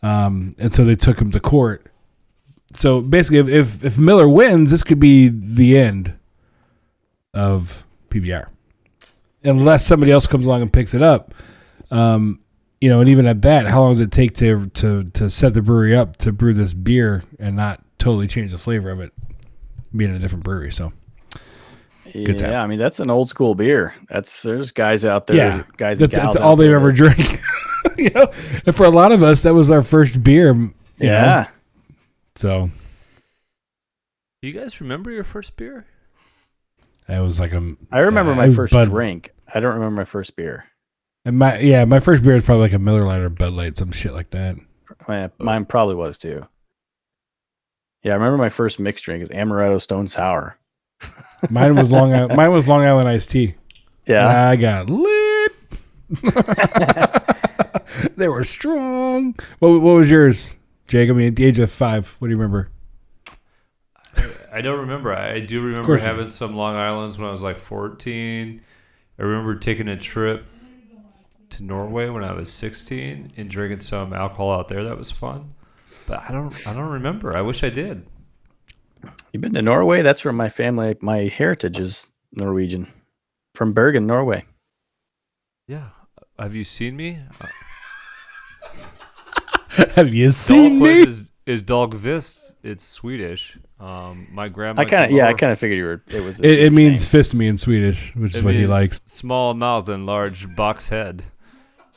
[SPEAKER 6] And so they took him to court. So basically, if Miller wins, this could be the end of PBR, unless somebody else comes along and picks it up. And even at that, how long does it take to set the brewery up to brew this beer and not totally change the flavor of it, being a different brewery? So, good time.
[SPEAKER 5] Yeah, I mean, that's an old school beer. There's guys out there, guys and gals.
[SPEAKER 6] That's all they've ever drank. And for a lot of us, that was our first beer.
[SPEAKER 5] Yeah.
[SPEAKER 6] So,
[SPEAKER 7] do you guys remember your first beer?
[SPEAKER 6] It was like
[SPEAKER 5] I remember my first drink. I don't remember my first beer.
[SPEAKER 6] And my first beer was probably like a Miller Lite or Bud Light, some shit like that.
[SPEAKER 5] Mine probably was too. Yeah, I remember my first mixed drink is Amaretto Stone Sour.
[SPEAKER 6] Mine was Long Island Iced Tea.
[SPEAKER 5] Yeah,
[SPEAKER 6] and I got lit. They were strong. What was yours, Jake? I mean, at the age of 5, what do you remember?
[SPEAKER 7] I don't remember. I do remember having some Long Islands when I was like 14. I remember taking a trip to Norway when I was 16 and drinking some alcohol out there. That was fun. But I don't remember. I wish I did.
[SPEAKER 5] You've been to Norway? That's where my heritage is Norwegian. From Bergen, Norway.
[SPEAKER 7] Yeah. Have you seen me?
[SPEAKER 6] Have you seen me?
[SPEAKER 7] Is Dagvist. It's Swedish. My grandma.
[SPEAKER 5] I kind of figured it was.
[SPEAKER 6] It means fist me in Swedish, which is what he likes.
[SPEAKER 7] Small mouth and large box head.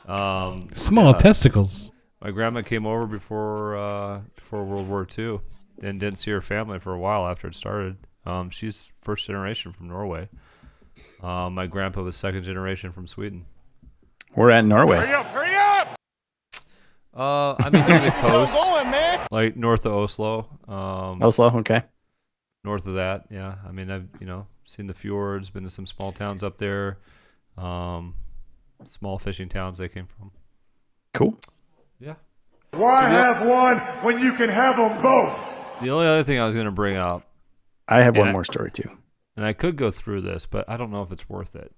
[SPEAKER 6] Small testicles.
[SPEAKER 7] My grandma came over before World War II and didn't see her family for a while after it started. She's first generation from Norway. My grandpa was second generation from Sweden.
[SPEAKER 5] We're at Norway.
[SPEAKER 1] Hurry up!
[SPEAKER 7] I mean, near the coast, like north of Oslo.
[SPEAKER 5] Oslo, okay.
[SPEAKER 7] North of that, yeah. I mean, I've seen the fjords, been to some small towns up there, small fishing towns they came from.
[SPEAKER 5] Cool.
[SPEAKER 7] Yeah.
[SPEAKER 1] Why have one when you can have them both?
[SPEAKER 7] The only other thing I was going to bring up,
[SPEAKER 5] I have one more story too,
[SPEAKER 7] and I could go through this, but I don't know if it's worth it.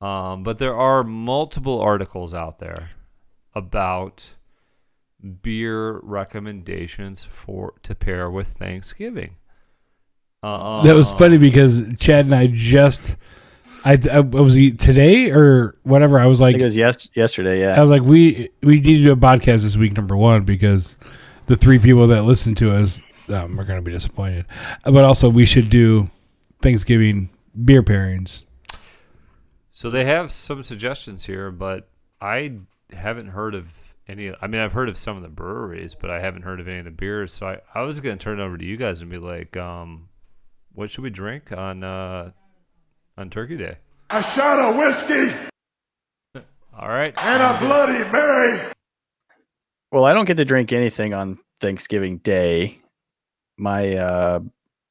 [SPEAKER 7] But there are multiple articles out there about beer recommendations to pair with Thanksgiving.
[SPEAKER 6] That was funny because Chad and I I was today or whatever. I was like,
[SPEAKER 5] I think it was yesterday. Yeah,
[SPEAKER 6] I was like, we need to do a podcast this week, number one, because the 3 people that listen to us are going to be disappointed. But also, we should do Thanksgiving beer pairings.
[SPEAKER 7] So they have some suggestions here, but I haven't heard of any. I mean, I've heard of some of the breweries, but I haven't heard of any of the beers. So I was going to turn it over to you guys and be like, what should we drink on Turkey Day?
[SPEAKER 1] A shot of whiskey
[SPEAKER 7] All right.
[SPEAKER 1] and a Bloody Mary.
[SPEAKER 5] Well, I don't get to drink anything on Thanksgiving Day. My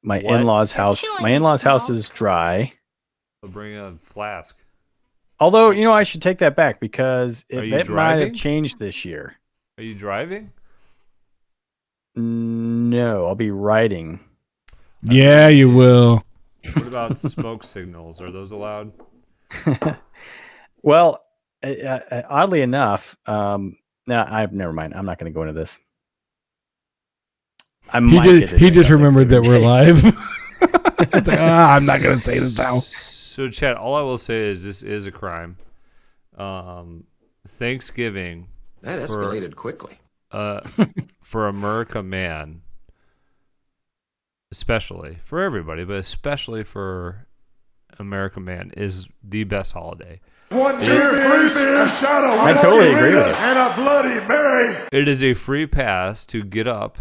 [SPEAKER 5] in-laws' house. My in-laws' house is dry.
[SPEAKER 7] I'll bring a flask.
[SPEAKER 5] Although, I should take that back because
[SPEAKER 7] Are you
[SPEAKER 5] that might
[SPEAKER 7] driving?
[SPEAKER 5] have changed this year.
[SPEAKER 7] Are you driving?
[SPEAKER 5] No, I'll be riding.
[SPEAKER 6] Yeah, you will.
[SPEAKER 7] What about smoke signals? Are those allowed?
[SPEAKER 5] Well, oddly enough, never mind. I'm not going to go into this.
[SPEAKER 6] He just remembered that we're live. It's like, I'm not going to say this now.
[SPEAKER 7] So, Chad, all I will say is this is a crime. Thanksgiving.
[SPEAKER 10] That escalated quickly.
[SPEAKER 7] For America Man, especially for everybody, but especially for America Man, is the best holiday.
[SPEAKER 1] One beer, a shot of whiskey,
[SPEAKER 5] I totally agree with it.
[SPEAKER 1] and a Bloody Mary.
[SPEAKER 7] It is a free pass to get up,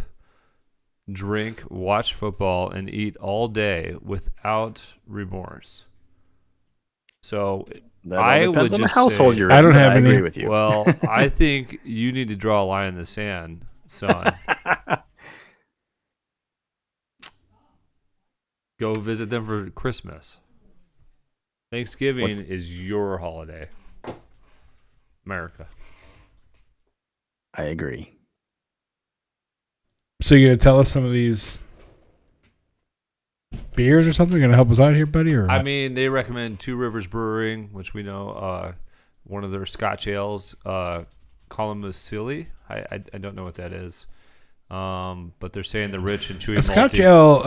[SPEAKER 7] drink, watch football, and eat all day without remorse. So I would
[SPEAKER 5] depends on the
[SPEAKER 7] just
[SPEAKER 5] household
[SPEAKER 7] say,
[SPEAKER 5] you're in.
[SPEAKER 6] I don't have
[SPEAKER 5] I
[SPEAKER 6] any.
[SPEAKER 5] agree with you.
[SPEAKER 7] well, I think you need to draw a line in the sand, son. Go visit them for Christmas. Thanksgiving is your holiday. America.
[SPEAKER 5] I agree.
[SPEAKER 6] So you're going to tell us some of these beers or something? Going to help us out here, buddy? Or
[SPEAKER 7] I mean, they recommend Two Rivers Brewing, which we know, one of their Scotch ales, Kalamazoo. I don't know what that is. But they're saying the rich and chewy
[SPEAKER 6] a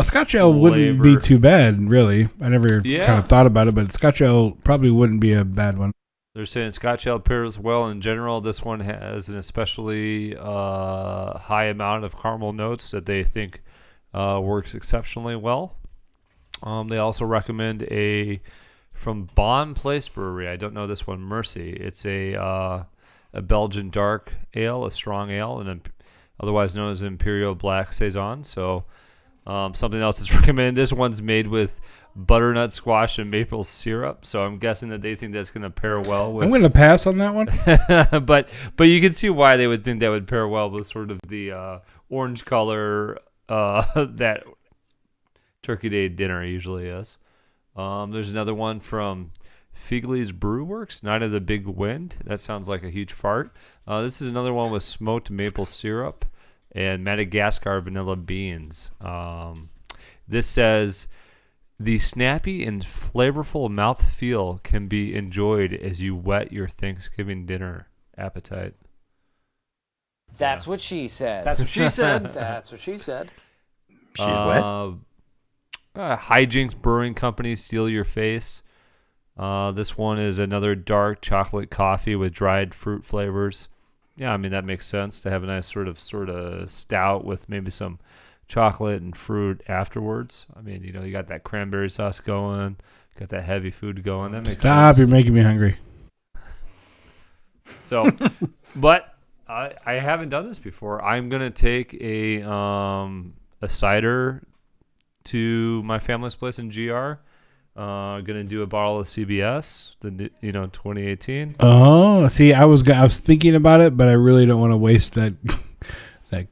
[SPEAKER 6] Scotch ale wouldn't be too bad, really. I never kind of thought about it, but Scotch ale probably wouldn't be a bad one.
[SPEAKER 7] They're saying Scotch ale pairs well in general. This one has an especially high amount of caramel notes that they think works exceptionally well. They also recommend from Bon Place Brewery. I don't know this one, Mercy. It's a Belgian dark ale, a strong ale, and otherwise known as Imperial Black Saison. So something else that's recommended. This one's made with butternut squash and maple syrup. So I'm guessing that they think that's going to pair well with.
[SPEAKER 6] I'm going to pass on that one.
[SPEAKER 7] but you can see why they would think that would pair well with sort of the orange color that Turkey Day dinner usually is. There's another one from Figley's Brew Works, Night of the Big Wind. That sounds like a huge fart. This is another one with smoked maple syrup and Madagascar vanilla beans. This says, the snappy and flavorful mouthfeel can be enjoyed as you whet your Thanksgiving dinner appetite.
[SPEAKER 3] That's what she said.
[SPEAKER 10] That's what she said. That's what she said.
[SPEAKER 5] She's wet.
[SPEAKER 7] Hijinks Brewing Company, Steal Your Face. This one is another dark chocolate coffee with dried fruit flavors. Yeah, I mean, that makes sense to have a nice sort of stout with maybe some chocolate and fruit afterwards. I mean, you got that cranberry sauce going, got that heavy food going. That makes sense.
[SPEAKER 6] Stop, you're making me hungry.
[SPEAKER 7] So, but I haven't done this before. I'm gonna take a cider to my family's place in GR. Gonna do a bottle of CBS, 2018.
[SPEAKER 6] Oh, see, I was thinking about it, but I really don't want to waste that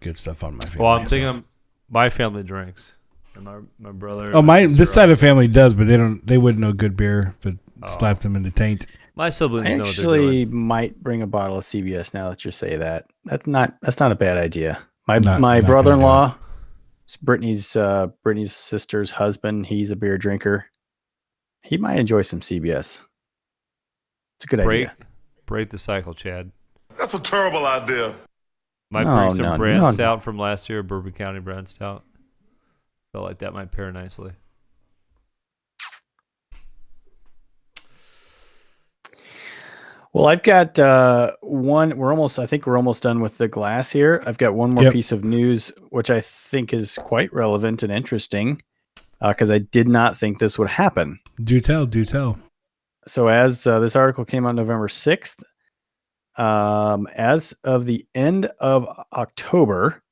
[SPEAKER 6] good stuff on my family.
[SPEAKER 7] Well, I'm thinking my family drinks, and my brother.
[SPEAKER 6] Oh, this side of the family does, but they wouldn't know good beer if it slapped them in the taint.
[SPEAKER 7] My siblings
[SPEAKER 5] I
[SPEAKER 7] know what they're doing.
[SPEAKER 5] actually might bring a bottle of CBS now that you say that. That's not a bad idea. My
[SPEAKER 6] Not
[SPEAKER 5] brother-in-law, it's Brittany's sister's husband. He's a beer drinker. He might enjoy some CBS. It's a good idea.
[SPEAKER 7] Break the cycle, Chad.
[SPEAKER 1] That's a terrible idea.
[SPEAKER 7] Might bring some brand stout from last year, Bourbon County brand stout. Felt like that might pair nicely.
[SPEAKER 5] Well, I've got one. I think we're almost done with the glass here. I've got one more piece of news, which I think is quite relevant and interesting, because I did not think this would happen.
[SPEAKER 6] Do tell.
[SPEAKER 5] So as this article came out November 6th, as of the end of October,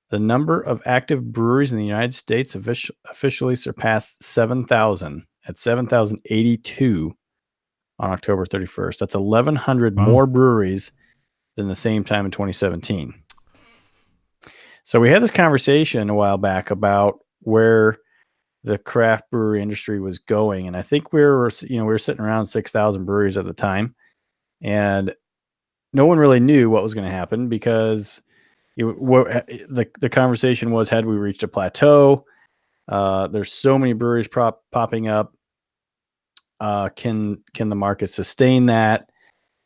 [SPEAKER 5] the number of active breweries in the United States officially surpassed 7,000 at 7,082 on October 31st. That's 1,100 more breweries than the same time in 2017. So we had this conversation a while back about where the craft brewery industry was going, and I think we were sitting around 6,000 breweries at the time, and no one really knew what was going to happen because the conversation was, had we reached a plateau? There's so many breweries popping up. Can the market sustain that?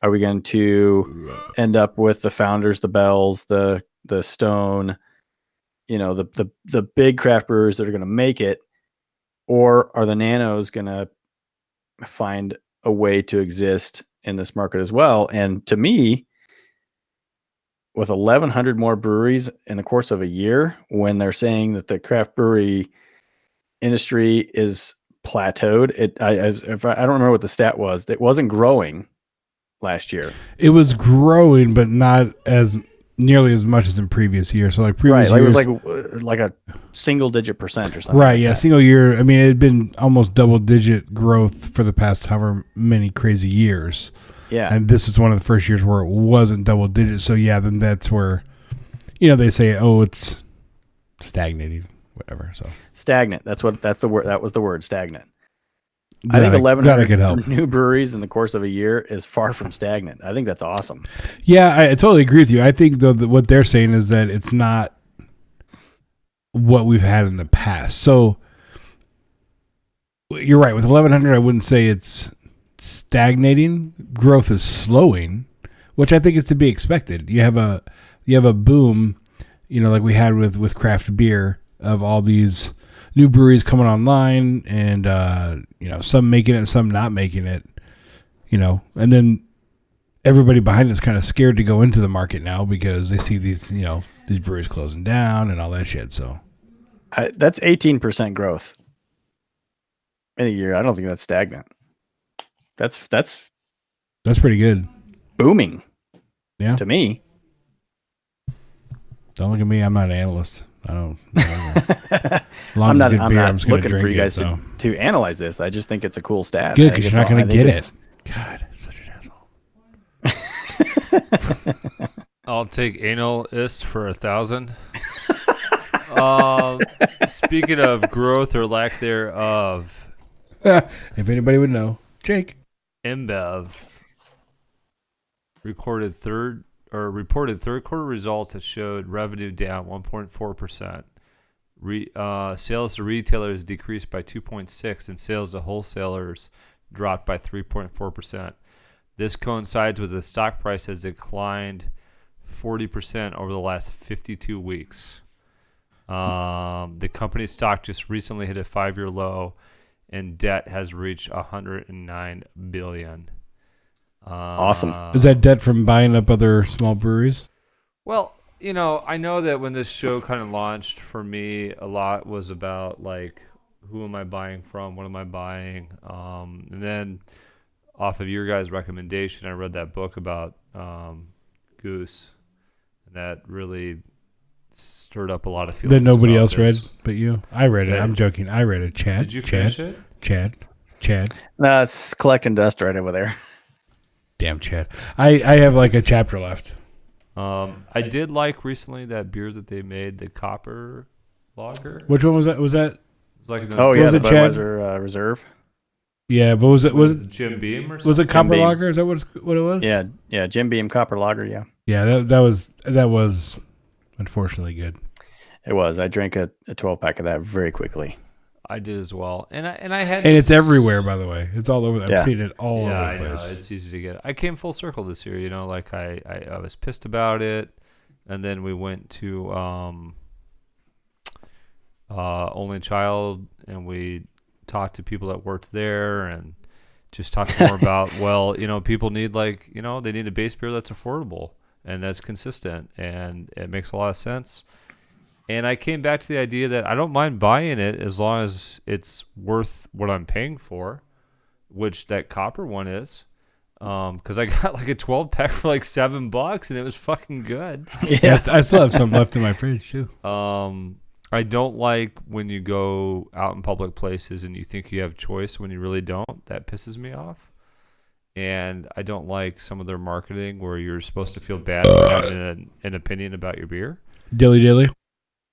[SPEAKER 5] Are we going to end up with the Founders, the Bells, the Stone, the big craft brewers that are going to make it? Or are the nanos going to find a way to exist in this market as well? And to me, with 1,100 more breweries in the course of a year, when they're saying that the craft brewery industry is plateaued, I don't remember what the stat was. It wasn't growing last year.
[SPEAKER 6] It was growing, but not as nearly as much as in previous years. So like previous years,
[SPEAKER 5] it was like a single digit percent or something.
[SPEAKER 6] Right, yeah, single year. I mean, it had been almost double digit growth for the past however many crazy years.
[SPEAKER 5] Yeah.
[SPEAKER 6] And this is one of the first years where it wasn't double digits. So yeah, then that's where, they say, oh, it's stagnating, whatever. So
[SPEAKER 5] stagnant. That's the word. That was the word, stagnant. I think 1,100 new breweries in the course of a year is far from stagnant. I think that's awesome.
[SPEAKER 6] Yeah, I totally agree with you. I think though that what they're saying is that it's not what we've had in the past. So you're right. With 1,100, I wouldn't say it's stagnating. Growth is slowing, which I think is to be expected. You have a boom, like we had with craft beer, of all these new breweries coming online, and some making it, some not making it, and then everybody behind it's kind of scared to go into the market now because they see these breweries closing down and all that shit. So
[SPEAKER 5] that's 18% growth in a year. I don't think that's stagnant. That's
[SPEAKER 6] pretty good.
[SPEAKER 5] Booming.
[SPEAKER 6] Yeah.
[SPEAKER 5] To me.
[SPEAKER 6] Don't look at me. I'm not an analyst. I don't.
[SPEAKER 5] I'm not looking for you guys to analyze this. I just think it's a cool stat.
[SPEAKER 6] Good, because you're not going to get it. God, such an asshole.
[SPEAKER 7] I'll take analist for 1,000. Speaking of growth or lack thereof,
[SPEAKER 6] if anybody would know, Jake.
[SPEAKER 7] InBev reported third quarter results that showed revenue down 1.4%. Sales to retailers decreased by 2.6%, and sales to wholesalers dropped by 3.4%. This coincides with the stock price has declined 40% over the last 52 weeks. The company's stock just recently hit a 5-year low, and debt has reached $109 billion.
[SPEAKER 5] Awesome.
[SPEAKER 6] Is that debt from buying up other small breweries?
[SPEAKER 7] Well, I know that when this show kind of launched, for me, a lot was about like, who am I buying from? What am I buying? And then off of your guys' recommendation, I read that book about Goose, and that really stirred up a lot of feelings.
[SPEAKER 6] That nobody
[SPEAKER 7] about
[SPEAKER 6] else read
[SPEAKER 7] this.
[SPEAKER 6] but you. I read it.
[SPEAKER 7] Yeah.
[SPEAKER 6] I'm joking. I read it. Chad.
[SPEAKER 7] Did you
[SPEAKER 6] Chad,
[SPEAKER 7] finish it?
[SPEAKER 6] Chad.
[SPEAKER 5] No, it's collecting dust right over there.
[SPEAKER 6] Damn Chad. I have like a chapter left.
[SPEAKER 7] I did like recently that beer that they made, the Copper Lager.
[SPEAKER 6] Which one was that? Was that?
[SPEAKER 7] It was like
[SPEAKER 5] Oh yeah,
[SPEAKER 6] was
[SPEAKER 5] the
[SPEAKER 6] it, Chad?
[SPEAKER 5] Budweiser Reserve.
[SPEAKER 6] Yeah, but was it
[SPEAKER 7] Jim Beam or something?
[SPEAKER 6] was it Copper
[SPEAKER 5] Beam.
[SPEAKER 6] Lager? Is that what it was?
[SPEAKER 5] Yeah, Jim Beam Copper Lager. Yeah,
[SPEAKER 6] Yeah, that was unfortunately good.
[SPEAKER 5] it was. I drank a 12-pack of that very quickly.
[SPEAKER 7] I did as well, and I had.
[SPEAKER 6] And
[SPEAKER 7] this-
[SPEAKER 6] it's everywhere, by the way. It's all over.
[SPEAKER 5] Yeah.
[SPEAKER 6] I've seen it all
[SPEAKER 7] Yeah,
[SPEAKER 6] over
[SPEAKER 7] I
[SPEAKER 6] the
[SPEAKER 7] know.
[SPEAKER 6] place.
[SPEAKER 7] It's easy to get. I came full circle this year. You know, like I was pissed about it, and then we went to Only Child, and we talked to people that worked there, and just talked more about. Well, you know, people need they need a base beer that's affordable and that's consistent, and it makes a lot of sense. And I came back to the idea that I don't mind buying it as long as it's worth what I'm paying for, which that Copper one is. Because I got like a 12-pack for like $7, and it was fucking good.
[SPEAKER 6] Yeah, I still have some left in my fridge too.
[SPEAKER 7] I don't like when you go out in public places and you think you have choice when you really don't. That pisses me off. And I don't like some of their marketing where you're supposed to feel bad for having an opinion about your beer.
[SPEAKER 6] Dilly.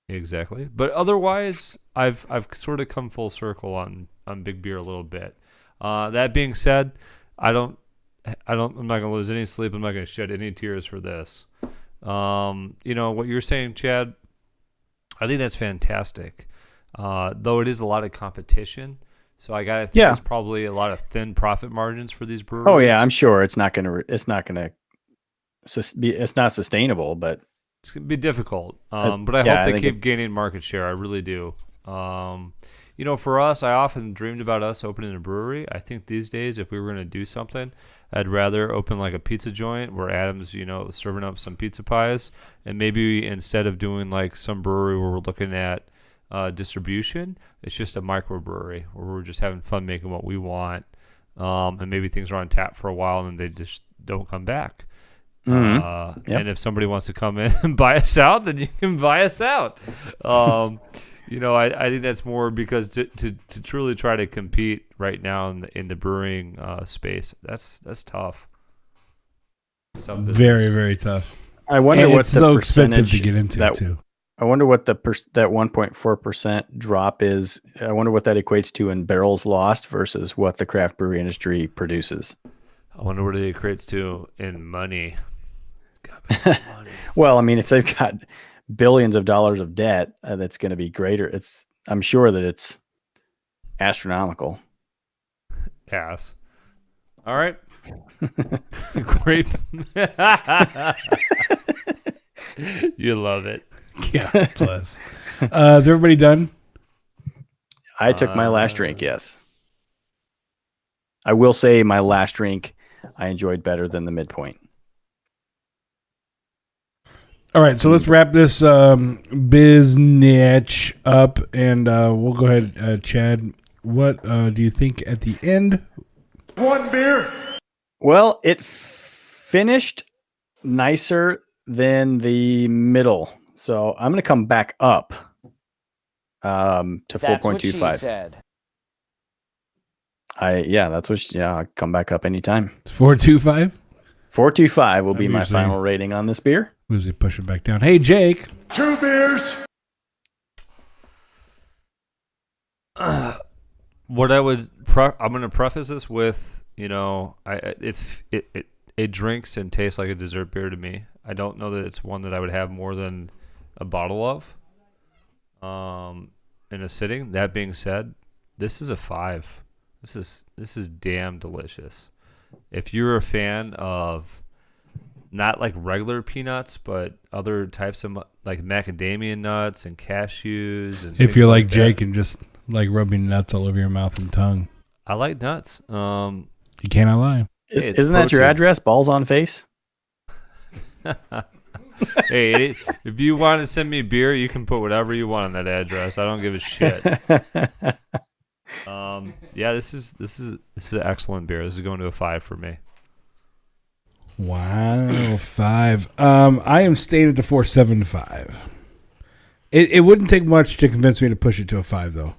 [SPEAKER 7] Exactly. But otherwise, I've sort of come full circle on big beer a little bit. That being said, I'm not gonna lose any sleep. I'm not gonna shed any tears for this. You know what you're saying, Chad, I think that's fantastic. Though it is a lot of competition, so I gotta think there's probably a lot of thin profit margins for these breweries.
[SPEAKER 5] Oh yeah, I'm sure it's not sustainable, but
[SPEAKER 7] it's gonna be difficult. But I hope they keep gaining market share. I really do. You know, for us, I often dreamed about us opening a brewery. I think these days, if we were going to do something, I'd rather open like a pizza joint where Adam's, serving up some pizza pies. And maybe instead of doing like some brewery where we're looking at distribution, it's just a microbrewery where we're just having fun making what we want. And maybe things are on tap for a while and they just don't come back.
[SPEAKER 5] Mm-hmm.
[SPEAKER 7] And if somebody wants to come in and buy us out, then you can buy us out. I think that's more because to truly try to compete right now in the brewing space, that's tough. It's tough business.
[SPEAKER 6] Very, very tough.
[SPEAKER 5] I wonder
[SPEAKER 6] and
[SPEAKER 5] what
[SPEAKER 6] it's
[SPEAKER 5] the
[SPEAKER 6] so expensive to
[SPEAKER 5] percentage
[SPEAKER 6] get into too.
[SPEAKER 5] I wonder what that 1.4% drop is. I wonder what that equates to in barrels lost versus what the craft brewery industry produces.
[SPEAKER 7] I wonder what it equates to in money. Money.
[SPEAKER 5] Well, I mean, if they've got billions of dollars of debt, that's going to be greater. I'm sure that it's astronomical.
[SPEAKER 7] Ass. All right. Great. You love it.
[SPEAKER 6] Yeah. Plus, is everybody done?
[SPEAKER 5] I took my last drink. Yes. I will say my last drink I enjoyed better than the midpoint.
[SPEAKER 6] All right, so let's wrap this biznitch up, and we'll go ahead, Chad. What do you think at the end?
[SPEAKER 1] One beer.
[SPEAKER 5] Well, it finished nicer than the middle, so I'm going to come back up to 4.25.
[SPEAKER 3] Said.
[SPEAKER 5] I'll come back up anytime.
[SPEAKER 6] 4.25.
[SPEAKER 5] 4.25 will be my final rating on this beer.
[SPEAKER 6] Usually push it back down. Hey, Jake.
[SPEAKER 1] 2 beers.
[SPEAKER 7] What I would I'm going to preface this with, it drinks and tastes like a dessert beer to me. I don't know that it's one that I would have more than a bottle of in a sitting. That being said, this is a 5. This is damn delicious. If you're a fan of not like regular peanuts, but other types of like macadamia nuts and cashews, and
[SPEAKER 6] if you're like
[SPEAKER 7] that,
[SPEAKER 6] Jake and just like rubbing nuts all over your mouth and tongue,
[SPEAKER 7] I like nuts.
[SPEAKER 6] You cannot lie.
[SPEAKER 5] Isn't that your address? Balls on face.
[SPEAKER 7] Hey, if you want to send me beer, you can put whatever you want on that address. I don't give a shit. This is an excellent beer. This is going to a 5 for me.
[SPEAKER 6] Wow, 5. I am staying at the 4.75. It wouldn't take much to convince me to push it to a 5, though.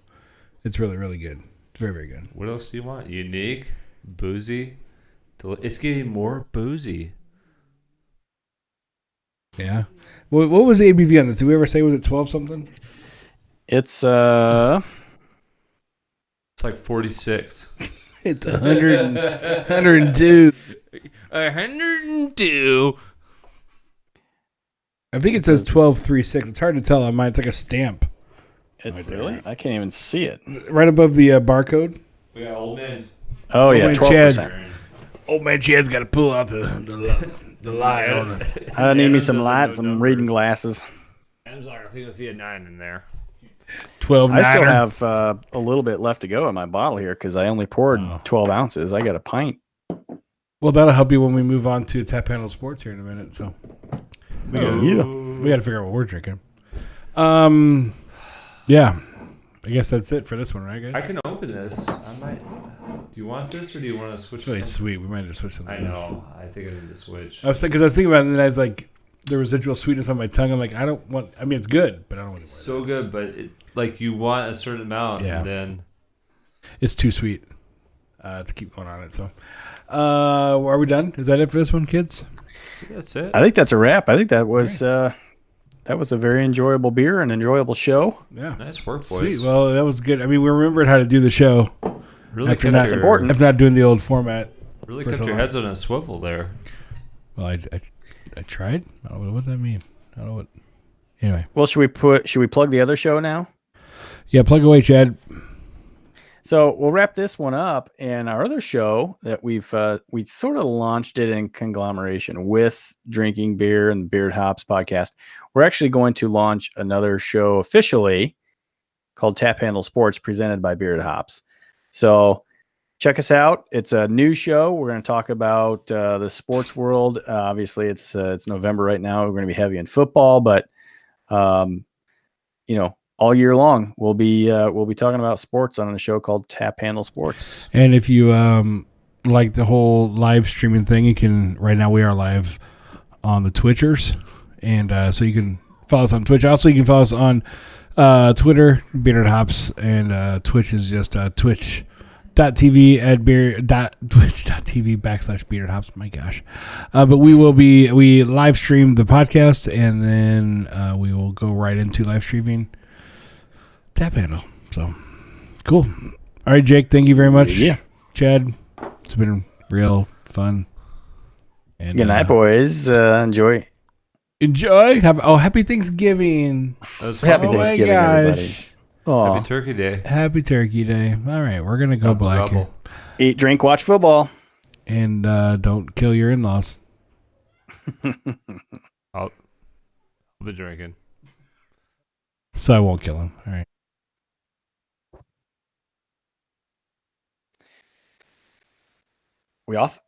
[SPEAKER 6] It's really, really good. It's very, very good.
[SPEAKER 7] What else do you want? Unique, boozy. It's getting more boozy.
[SPEAKER 6] Yeah. What was the ABV on this? Did we ever say, was it 12 something?
[SPEAKER 5] It's
[SPEAKER 7] like 46.
[SPEAKER 6] It's 100, 102.
[SPEAKER 7] 102.
[SPEAKER 6] I think it says 12.36. It's hard to tell on mine. It's like a stamp.
[SPEAKER 5] Really? I can't even see it.
[SPEAKER 6] Right above the barcode.
[SPEAKER 7] We got old man.
[SPEAKER 5] Oh, yeah, 12%.
[SPEAKER 6] Old man Chad's got to pull out the light on it.
[SPEAKER 5] I need me some light, some reading glasses.
[SPEAKER 7] I'm sorry, I think I see a 9 in there.
[SPEAKER 6] 12
[SPEAKER 5] I still have a little bit left to go in my bottle here because I only poured 12 ounces. I got a pint.
[SPEAKER 6] Well, that'll help you when we move on to Tap Handle Sports here in a minute. So we got to figure out what we're drinking. Yeah, I guess that's it for this one, right, guys?
[SPEAKER 7] I can open this. I might. Do you want this or do you want to switch?
[SPEAKER 6] It's really sweet. We might have to switch something.
[SPEAKER 7] I know. I think I need to switch.
[SPEAKER 6] I was thinking about it, and I was like, the residual sweetness on my tongue. I'm like, I don't want. I mean, it's good, but I don't want to.
[SPEAKER 7] It's so good, but you want a certain amount, and then
[SPEAKER 6] it's too sweet to keep going on it. So, are we done? Is that it for this one, kids?
[SPEAKER 7] That's it.
[SPEAKER 5] I think that's a wrap. I think that was a very enjoyable beer and enjoyable show.
[SPEAKER 6] Yeah,
[SPEAKER 7] nice work, boys.
[SPEAKER 6] Sweet. Well, that was good. I mean, we remembered how to do the show.
[SPEAKER 7] Really,
[SPEAKER 5] that's important.
[SPEAKER 6] If not doing the old format.
[SPEAKER 7] Really kept your heads on a swivel there.
[SPEAKER 6] Well, I tried. I don't know what that mean. I don't know what. Anyway.
[SPEAKER 5] Well, should we plug the other show now?
[SPEAKER 6] Yeah, plug away, Chad.
[SPEAKER 5] So we'll wrap this one up, and our other show that we sort of launched it in conglomeration with Drinking Beer and the Beard Hops podcast. We're actually going to launch another show officially called Tap Handle Sports, presented by Beard Hops. So check us out. It's a new show. We're going to talk about the sports world. Obviously, it's November right now. We're going to be heavy in football, but all year long we'll be talking about sports on a show called Tap Handle Sports.
[SPEAKER 6] And if you like the whole live streaming thing, you can. Right now, we are live on the Twitchers, and so you can follow us on Twitch. Also, you can follow us on Twitter, Bearded Hops, and Twitch is just twitch.tv twitch.tv/Bearded Hops. My gosh. But we live stream the podcast, and then we will go right into live streaming Tap Handle. So cool. All right, Jake, thank you very much.
[SPEAKER 5] Yeah.
[SPEAKER 6] Chad, it's been real fun. And
[SPEAKER 5] good night, boys. Enjoy.
[SPEAKER 6] Happy Thanksgiving.
[SPEAKER 5] Happy Thanksgiving, everybody.
[SPEAKER 7] Aww. Happy Turkey Day.
[SPEAKER 6] Happy Turkey Day. All right, we're going to go black here.
[SPEAKER 5] Eat, drink, watch football.
[SPEAKER 6] And don't kill your in-laws.
[SPEAKER 7] I'll be drinking.
[SPEAKER 6] So I won't kill him. All right.
[SPEAKER 5] We off?